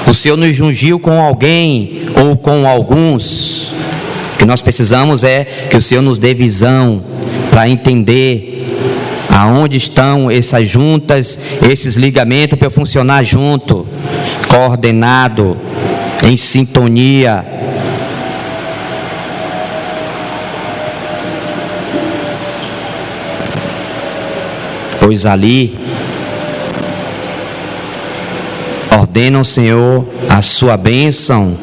O Senhor nos ungiu com alguém ou com alguns. O que nós precisamos é que o Senhor nos dê visão para entender aonde estão essas juntas, esses ligamentos, para eu funcionar junto, coordenado, em sintonia. Pois ali ordena ao Senhor a sua bênção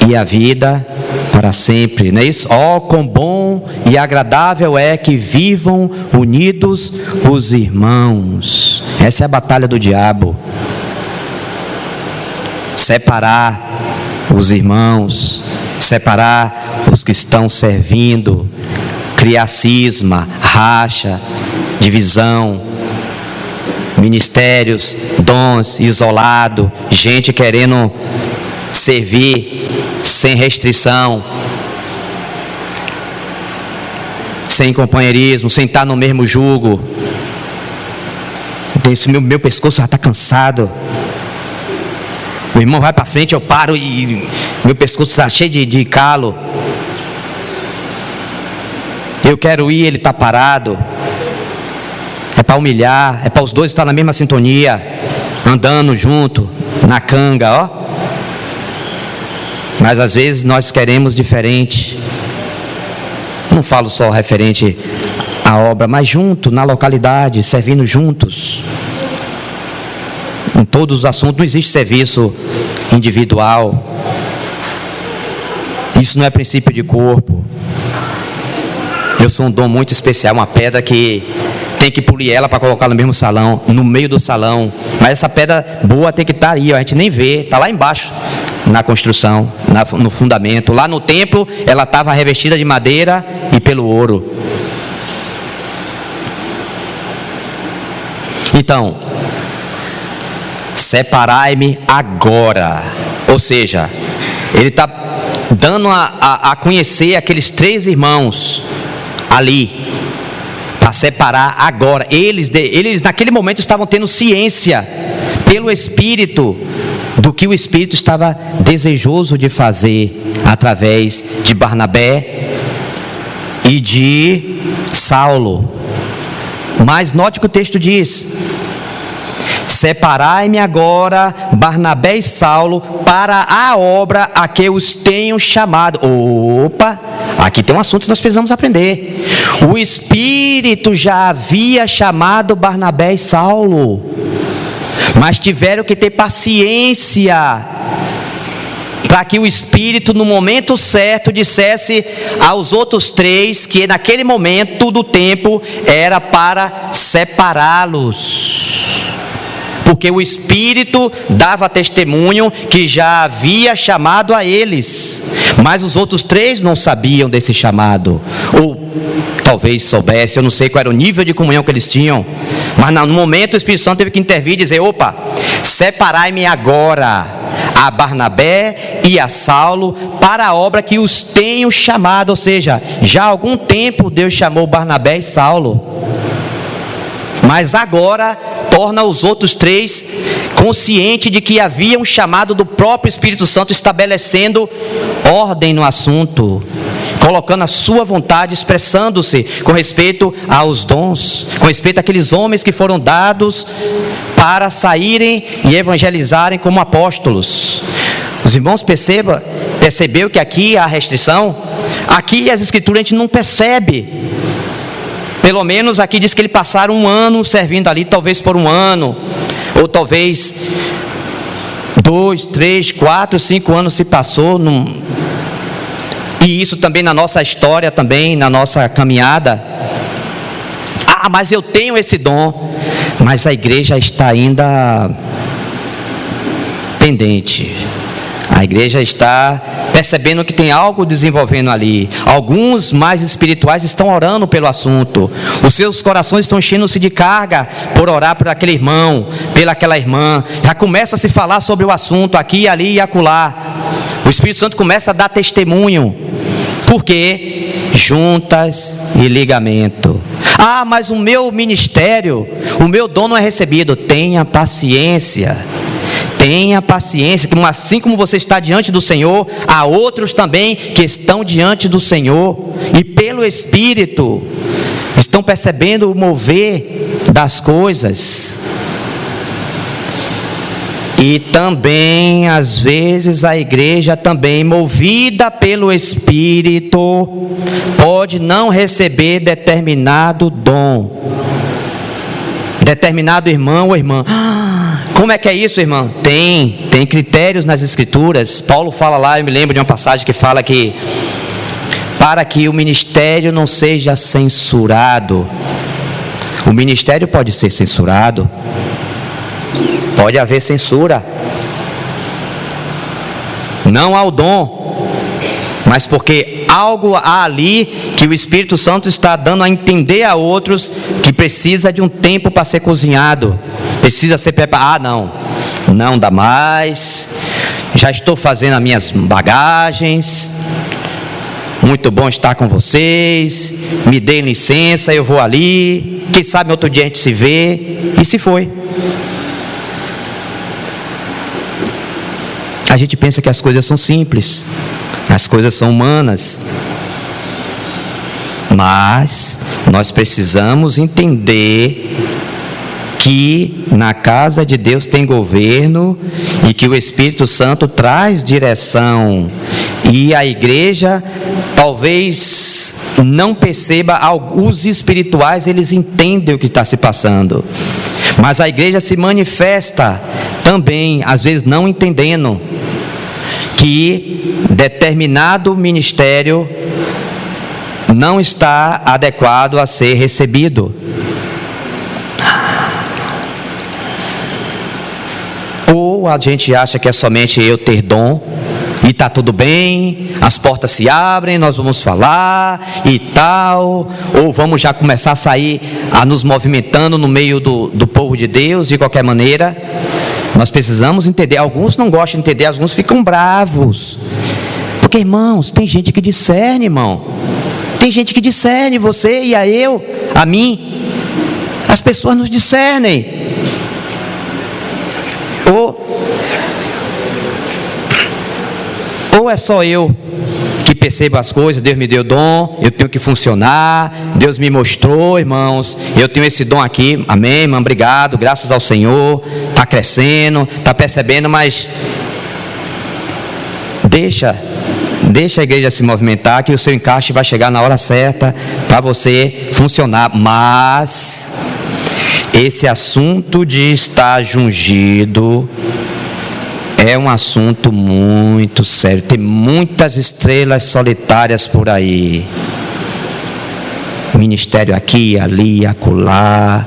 e a vida para sempre, não é isso? Quão bom e agradável é que vivam unidos os irmãos. Essa é a batalha do diabo: separar os irmãos, separar os que estão servindo, criar cisma, racha, divisão, ministérios, dons, isolado, gente querendo servir sem restrição, sem companheirismo, sem estar no mesmo jugo. Meu pescoço já está cansado. O irmão vai para frente, eu paro e meu pescoço está cheio de calo. Eu quero ir, ele está parado. É para humilhar, é para os dois estar na mesma sintonia, andando junto, na canga, Mas às vezes nós queremos diferente. Não falo só referente à obra, mas junto, na localidade, servindo juntos. Em todos os assuntos, não existe serviço individual. Isso não é princípio de corpo. Eu sou um dom muito especial, uma pedra que tem que polir ela para colocar no mesmo salão, no meio do salão, Mas essa pedra boa tem que estar aí, a gente nem vê, está lá embaixo, na construção, no fundamento. Lá no templo, ela estava revestida de madeira e pelo ouro. Então, separai-me agora. Ou seja, ele está dando a conhecer aqueles 3 irmãos ali, para separar agora. Eles naquele momento estavam tendo ciência, pelo Espírito, do que o Espírito estava desejoso de fazer, através de Barnabé e de Saulo. Mas note que o texto diz: separai-me agora Barnabé e Saulo para a obra a que os tenho chamado. Opa, aqui tem um assunto que nós precisamos aprender. O Espírito já havia chamado Barnabé e Saulo, mas tiveram que ter paciência para que o Espírito, no momento certo, dissesse aos outros 3 que naquele momento do tempo era para separá-los, porque o Espírito dava testemunho que já havia chamado a eles, mas os outros 3 não sabiam desse chamado, ou talvez soubesse, eu não sei qual era o nível de comunhão que eles tinham, mas no momento o Espírito Santo teve que intervir e dizer: opa, separai-me agora a Barnabé e a Saulo para a obra que os tenho chamado. Ou seja, já há algum tempo Deus chamou Barnabé e Saulo, mas agora torna os outros 3 conscientes de que havia um chamado do próprio Espírito Santo, estabelecendo ordem no assunto, colocando a sua vontade, expressando-se com respeito aos dons, com respeito àqueles homens que foram dados para saírem e evangelizarem como apóstolos. Os irmãos percebeu que aqui há restrição? Aqui as escrituras a gente não percebe. Pelo menos aqui diz que eles passaram 1 ano servindo ali, talvez por 1 ano, ou talvez 2, 3, 4, 5 anos se passou. E isso também na nossa história, também na nossa caminhada. Ah, mas eu tenho esse dom. Mas a igreja está ainda pendente. A igreja está percebendo que tem algo desenvolvendo ali. Alguns mais espirituais estão orando pelo assunto. Os seus corações estão enchendo-se de carga por orar por aquele irmão, pelaquela irmã. Já começa a se falar sobre o assunto aqui, ali e acolá. O Espírito Santo começa a dar testemunho. Por quê? Juntas e ligamento. Ah, mas o meu ministério, o meu dom não é recebido. Tenha paciência. Tenha paciência, que assim como você está diante do Senhor, há outros também que estão diante do Senhor e pelo Espírito estão percebendo o mover das coisas. E também, às vezes, a igreja também, movida pelo Espírito, pode não receber determinado dom. Determinado irmão ou irmã. Como é que é isso, irmão? Tem critérios nas escrituras. Paulo fala lá, eu me lembro de uma passagem que fala que para que o ministério não seja censurado. O ministério pode ser censurado. Pode haver censura. Não ao dom, mas porque algo há ali que o Espírito Santo está dando a entender a outros que precisa de um tempo para ser cozinhado, precisa ser preparado. Não dá mais, já estou fazendo as minhas bagagens, muito bom estar com vocês, me deem licença, eu vou ali, quem sabe outro dia a gente se vê, e se foi. A gente pensa que as coisas são simples, as coisas são humanas, mas nós precisamos entender que na casa de Deus tem governo e que o Espírito Santo traz direção, e a igreja talvez não perceba, os espirituais eles entendem o que está se passando, mas a igreja se manifesta também, às vezes não entendendo que determinado ministério não está adequado a ser recebido. Ou a gente acha que é somente eu ter dom e está tudo bem, as portas se abrem, nós vamos falar e tal, ou vamos já começar a sair, a nos movimentando no meio do povo de Deus de qualquer maneira. Nós precisamos entender. Alguns não gostam de entender, alguns ficam bravos, porque, irmãos, tem gente que discerne, irmão. Tem gente que discerne, você e a mim. As pessoas nos discernem. Ou é só eu que percebo as coisas. Deus me deu dom, eu tenho que funcionar. Deus me mostrou, irmãos, eu tenho esse dom aqui. Amém, irmão, obrigado, graças ao Senhor. Está crescendo, está percebendo, mas deixa a igreja se movimentar, que o seu encaixe vai chegar na hora certa para você funcionar. Mas esse assunto de estágio ungido é um assunto muito sério. Tem muitas estrelas solitárias por aí. Ministério aqui, ali, acolá.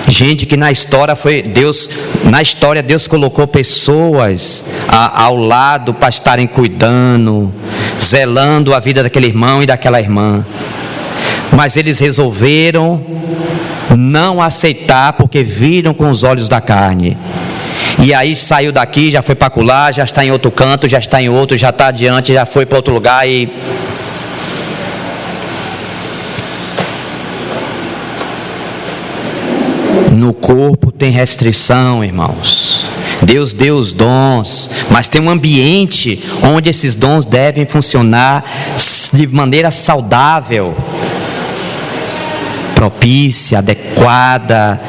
Gente que na história Deus colocou pessoas ao lado para estarem cuidando, zelando a vida daquele irmão e daquela irmã. Mas eles resolveram não aceitar, porque viram com os olhos da carne. E aí saiu daqui, já foi para acolá, já está em outro canto, já está em outro, já está adiante, já foi para outro lugar e... No corpo tem restrição, irmãos. Deus deu os dons, mas tem um ambiente onde esses dons devem funcionar de maneira saudável, propícia, adequada,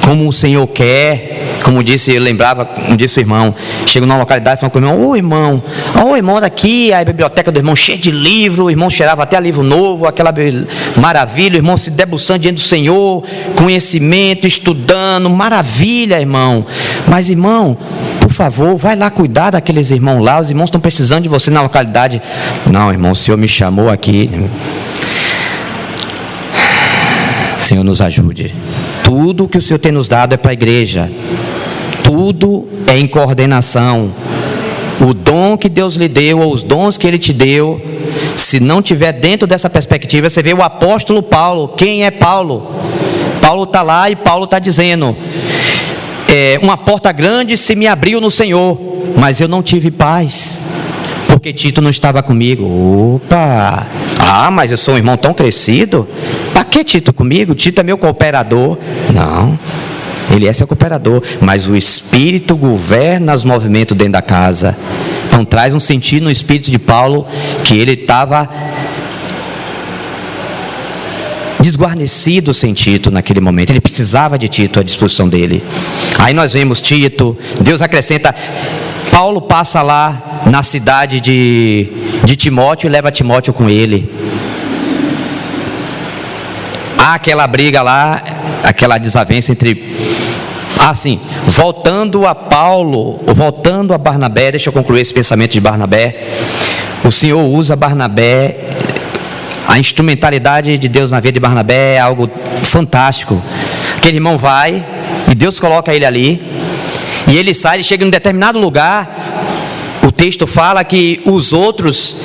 como o Senhor quer. Como disse, eu lembrava, como disse o irmão, chego numa localidade e falo com o irmão, ô irmão daqui, a biblioteca do irmão cheia de livro, o irmão cheirava até a livro novo, aquela maravilha, o irmão se debruçando diante do Senhor, conhecimento, estudando, maravilha, irmão. Mas, irmão, por favor, vai lá cuidar daqueles irmãos lá, os irmãos estão precisando de você na localidade. Não, irmão, o Senhor me chamou aqui. Senhor, nos ajude. Tudo que o Senhor tem nos dado é para a igreja. Tudo é em coordenação. O dom que Deus lhe deu, ou os dons que Ele te deu, se não tiver dentro dessa perspectiva, você vê o apóstolo Paulo. Quem é Paulo? Paulo está lá e Paulo está dizendo: uma porta grande se me abriu no Senhor, mas eu não tive paz, porque Tito não estava comigo. Opa! Mas eu sou um irmão tão crescido. Para que Tito comigo? Tito é meu cooperador. Não, ele é seu cooperador, mas o Espírito governa os movimentos dentro da casa. Então traz um sentido no espírito de Paulo, que ele estava desguarnecido sem Tito naquele momento. Ele precisava de Tito à disposição dele. Aí nós vemos Tito, Deus acrescenta. Paulo passa lá na cidade de Timóteo e leva Timóteo com ele. Há aquela briga lá, aquela desavença entre... voltando a Paulo, voltando a Barnabé, deixa eu concluir esse pensamento de Barnabé. O Senhor usa Barnabé, a instrumentalidade de Deus na vida de Barnabé é algo fantástico. Aquele irmão vai, e Deus coloca ele ali, e ele sai, ele chega em um determinado lugar. O texto fala que os outros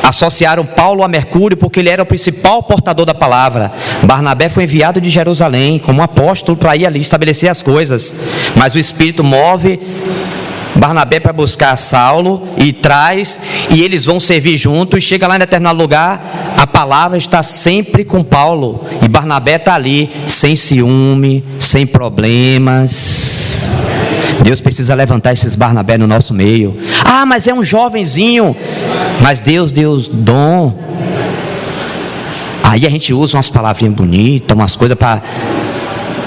associaram Paulo a Mercúrio, porque ele era o principal portador da palavra. Barnabé foi enviado de Jerusalém como apóstolo para ir ali estabelecer as coisas, mas o Espírito move Barnabé para buscar Saulo e traz, e eles vão servir juntos. Chega lá em determinado lugar, a palavra está sempre com Paulo, e Barnabé está ali sem ciúme, sem problemas. Deus precisa levantar esses Barnabé no nosso meio. Mas é um jovenzinho. Mas Deus deu dom. Aí a gente usa umas palavrinhas bonitas, umas coisas para...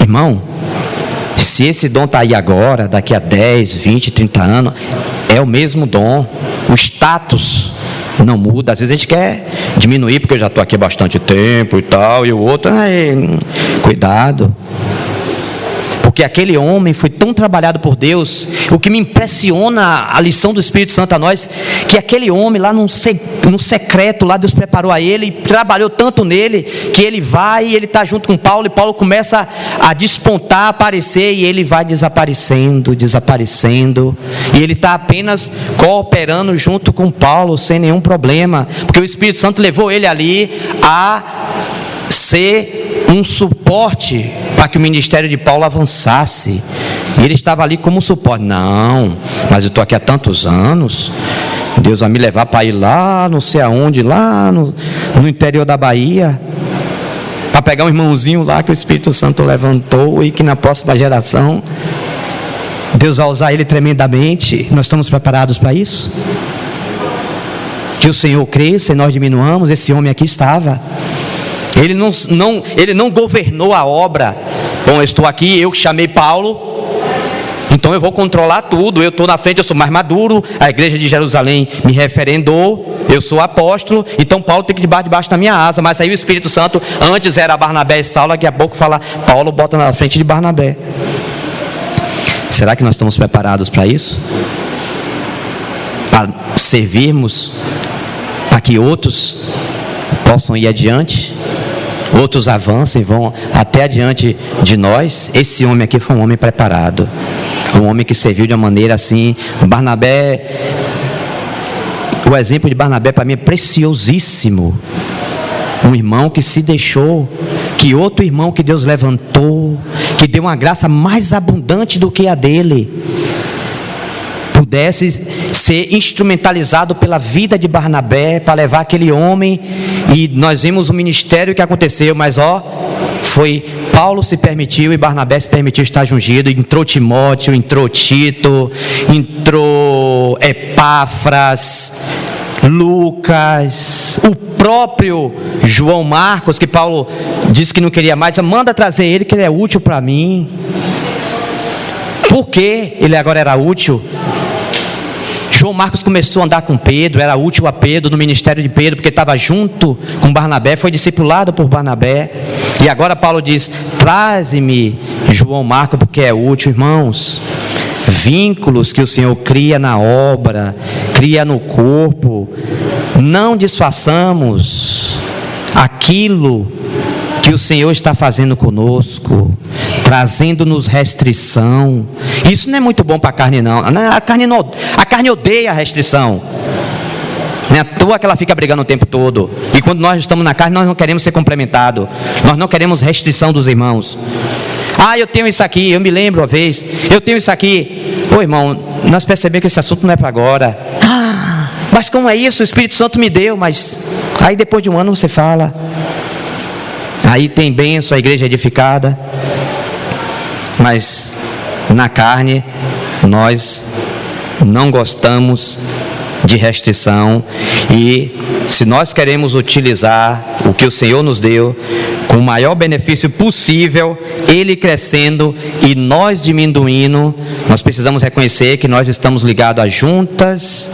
Irmão, se esse dom está aí agora, daqui a 10, 20, 30 anos, é o mesmo dom. O status não muda. Às vezes a gente quer diminuir, porque eu já estou aqui há bastante tempo e tal, e o outro, cuidado. porque aquele homem foi tão trabalhado por Deus. O que me impressiona, a lição do Espírito Santo a nós, que aquele homem lá no secreto, lá Deus preparou a ele, e trabalhou tanto nele, que ele vai e ele está junto com Paulo, e Paulo começa a despontar, a aparecer, e ele vai desaparecendo, e ele está apenas cooperando junto com Paulo, sem nenhum problema, porque o Espírito Santo levou ele ali a ser um suporte para que o ministério de Paulo avançasse. E ele estava ali como suporte. Não, mas eu estou aqui há tantos anos, Deus vai me levar para ir lá, não sei aonde, lá no interior da Bahia, para pegar um irmãozinho lá que o Espírito Santo levantou, e que na próxima geração Deus vai usar ele tremendamente. Nós estamos preparados para isso? Que o Senhor cresça e nós diminuamos. Esse homem aqui estava. Ele não governou a obra. Bom, eu estou aqui, eu que chamei Paulo, então eu vou controlar tudo. Eu estou na frente, eu sou mais maduro. A igreja de Jerusalém me referendou, eu sou apóstolo, então Paulo tem que ir debaixo da minha asa. Mas aí o Espírito Santo, antes era Barnabé e Saulo, daqui a pouco fala, Paulo bota na frente de Barnabé. Será que nós estamos preparados para isso? Para servirmos, para que outros possam ir adiante, outros avancem, vão até adiante de nós. Esse homem aqui foi um homem preparado, um homem que serviu de uma maneira assim. Barnabé, o exemplo de Barnabé para mim é preciosíssimo. Um irmão que se deixou, que outro irmão que Deus levantou, que deu uma graça mais abundante do que a dele, pudesse ser instrumentalizado pela vida de Barnabé para levar aquele homem. E nós vimos o ministério que aconteceu, mas foi Paulo se permitiu e Barnabé se permitiu estar ungido. Entrou Timóteo, entrou Tito, entrou Epáfras, Lucas, o próprio João Marcos, que Paulo disse que não queria mais, manda trazer ele, que ele é útil para mim. Por que ele agora era útil? João Marcos começou a andar com Pedro, era útil a Pedro, no ministério de Pedro, porque estava junto com Barnabé, foi discipulado por Barnabé. E agora Paulo diz, traze-me João Marcos, porque é útil. Irmãos, vínculos que o Senhor cria na obra, cria no corpo, não desfaçamos aquilo que o Senhor está fazendo conosco, trazendo-nos restrição. Isso não é muito bom para a carne, não. A carne odeia a restrição. Não é à toa que ela fica brigando o tempo todo. E quando nós estamos na carne, nós não queremos ser complementados. Nós não queremos restrição dos irmãos. Ah, eu tenho isso aqui, eu me lembro uma vez, eu tenho isso aqui. Ô irmão, nós percebemos que esse assunto não é para agora. Ah, mas como é isso? O Espírito Santo me deu, mas aí depois de um ano você fala. Aí tem bênção, a igreja é edificada, mas na carne nós não gostamos de restrição. E se nós queremos utilizar o que o Senhor nos deu com o maior benefício possível, Ele crescendo e nós diminuindo, nós precisamos reconhecer que nós estamos ligados a juntas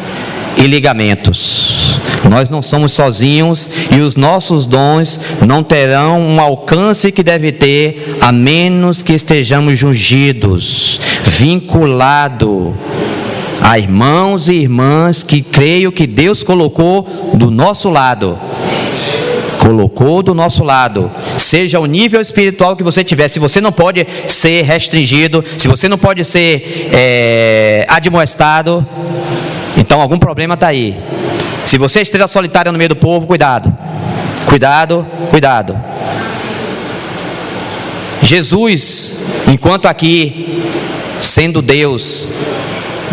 e ligamentos. Nós não somos sozinhos e os nossos dons não terão um alcance que deve ter, a menos que estejamos ungidos, vinculados a irmãos e irmãs que creio que Deus colocou do nosso lado. Colocou do nosso lado, seja o nível espiritual que você tiver. Se você não pode ser restringido, se você não pode ser admoestado, então algum problema está aí. Se você é estrela solitária no meio do povo, cuidado, cuidado, cuidado. Jesus, enquanto aqui, sendo Deus,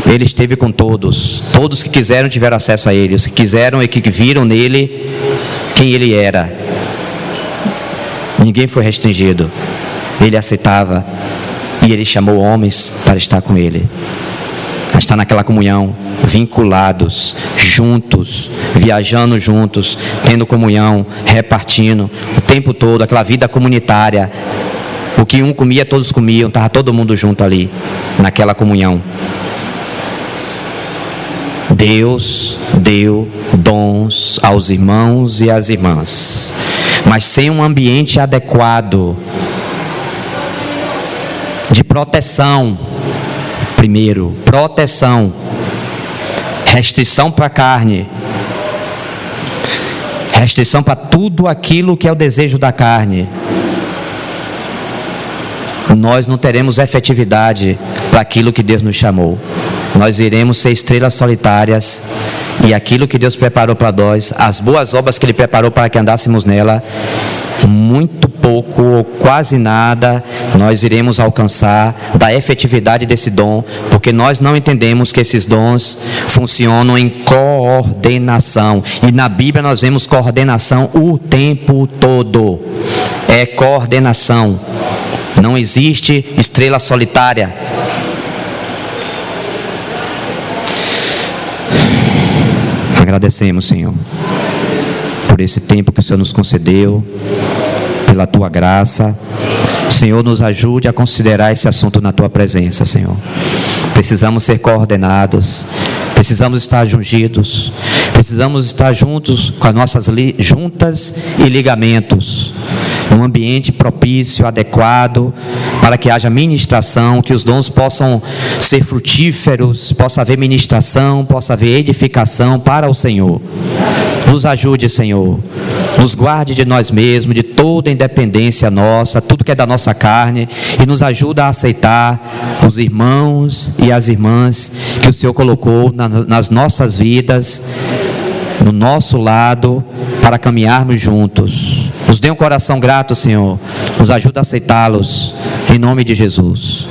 Ele esteve com todos. Todos que quiseram tiveram acesso a Ele. Os que quiseram e que viram nele quem Ele era. Ninguém foi restringido. Ele aceitava e Ele chamou homens para estar com Ele, para estar naquela comunhão, vinculados, juntos, viajando juntos, tendo comunhão, repartindo o tempo todo, aquela vida comunitária. O que um comia, todos comiam, estava todo mundo junto ali, naquela comunhão. Deus deu dons aos irmãos e às irmãs, mas sem um ambiente adequado de proteção. Primeiro, proteção. Restrição para a carne. Restrição para tudo aquilo que é o desejo da carne. Nós não teremos efetividade para aquilo que Deus nos chamou. Nós iremos ser estrelas solitárias, e aquilo que Deus preparou para nós, as boas obras que Ele preparou para que andássemos nela, muito pouco ou quase nada nós iremos alcançar da efetividade desse dom, porque nós não entendemos que esses dons funcionam em coordenação, e na Bíblia nós vemos coordenação o tempo todo. É coordenação. Não existe estrela solitária. Agradecemos, Senhor, por esse tempo que o Senhor nos concedeu, pela Tua graça. Senhor, nos ajude a considerar esse assunto na Tua presença, Senhor. Precisamos ser coordenados, precisamos estar jungidos, precisamos estar juntos com as nossas juntas e ligamentos, num ambiente propício, adequado, para que haja ministração, que os dons possam ser frutíferos, possa haver ministração, possa haver edificação para o Senhor. Nos ajude, Senhor, nos guarde de nós mesmos, de toda independência nossa, tudo que é da nossa carne, e nos ajuda a aceitar os irmãos e as irmãs que o Senhor colocou nas nossas vidas, no nosso lado, para caminharmos juntos. Nos dê um coração grato, Senhor, nos ajuda a aceitá-los, em nome de Jesus.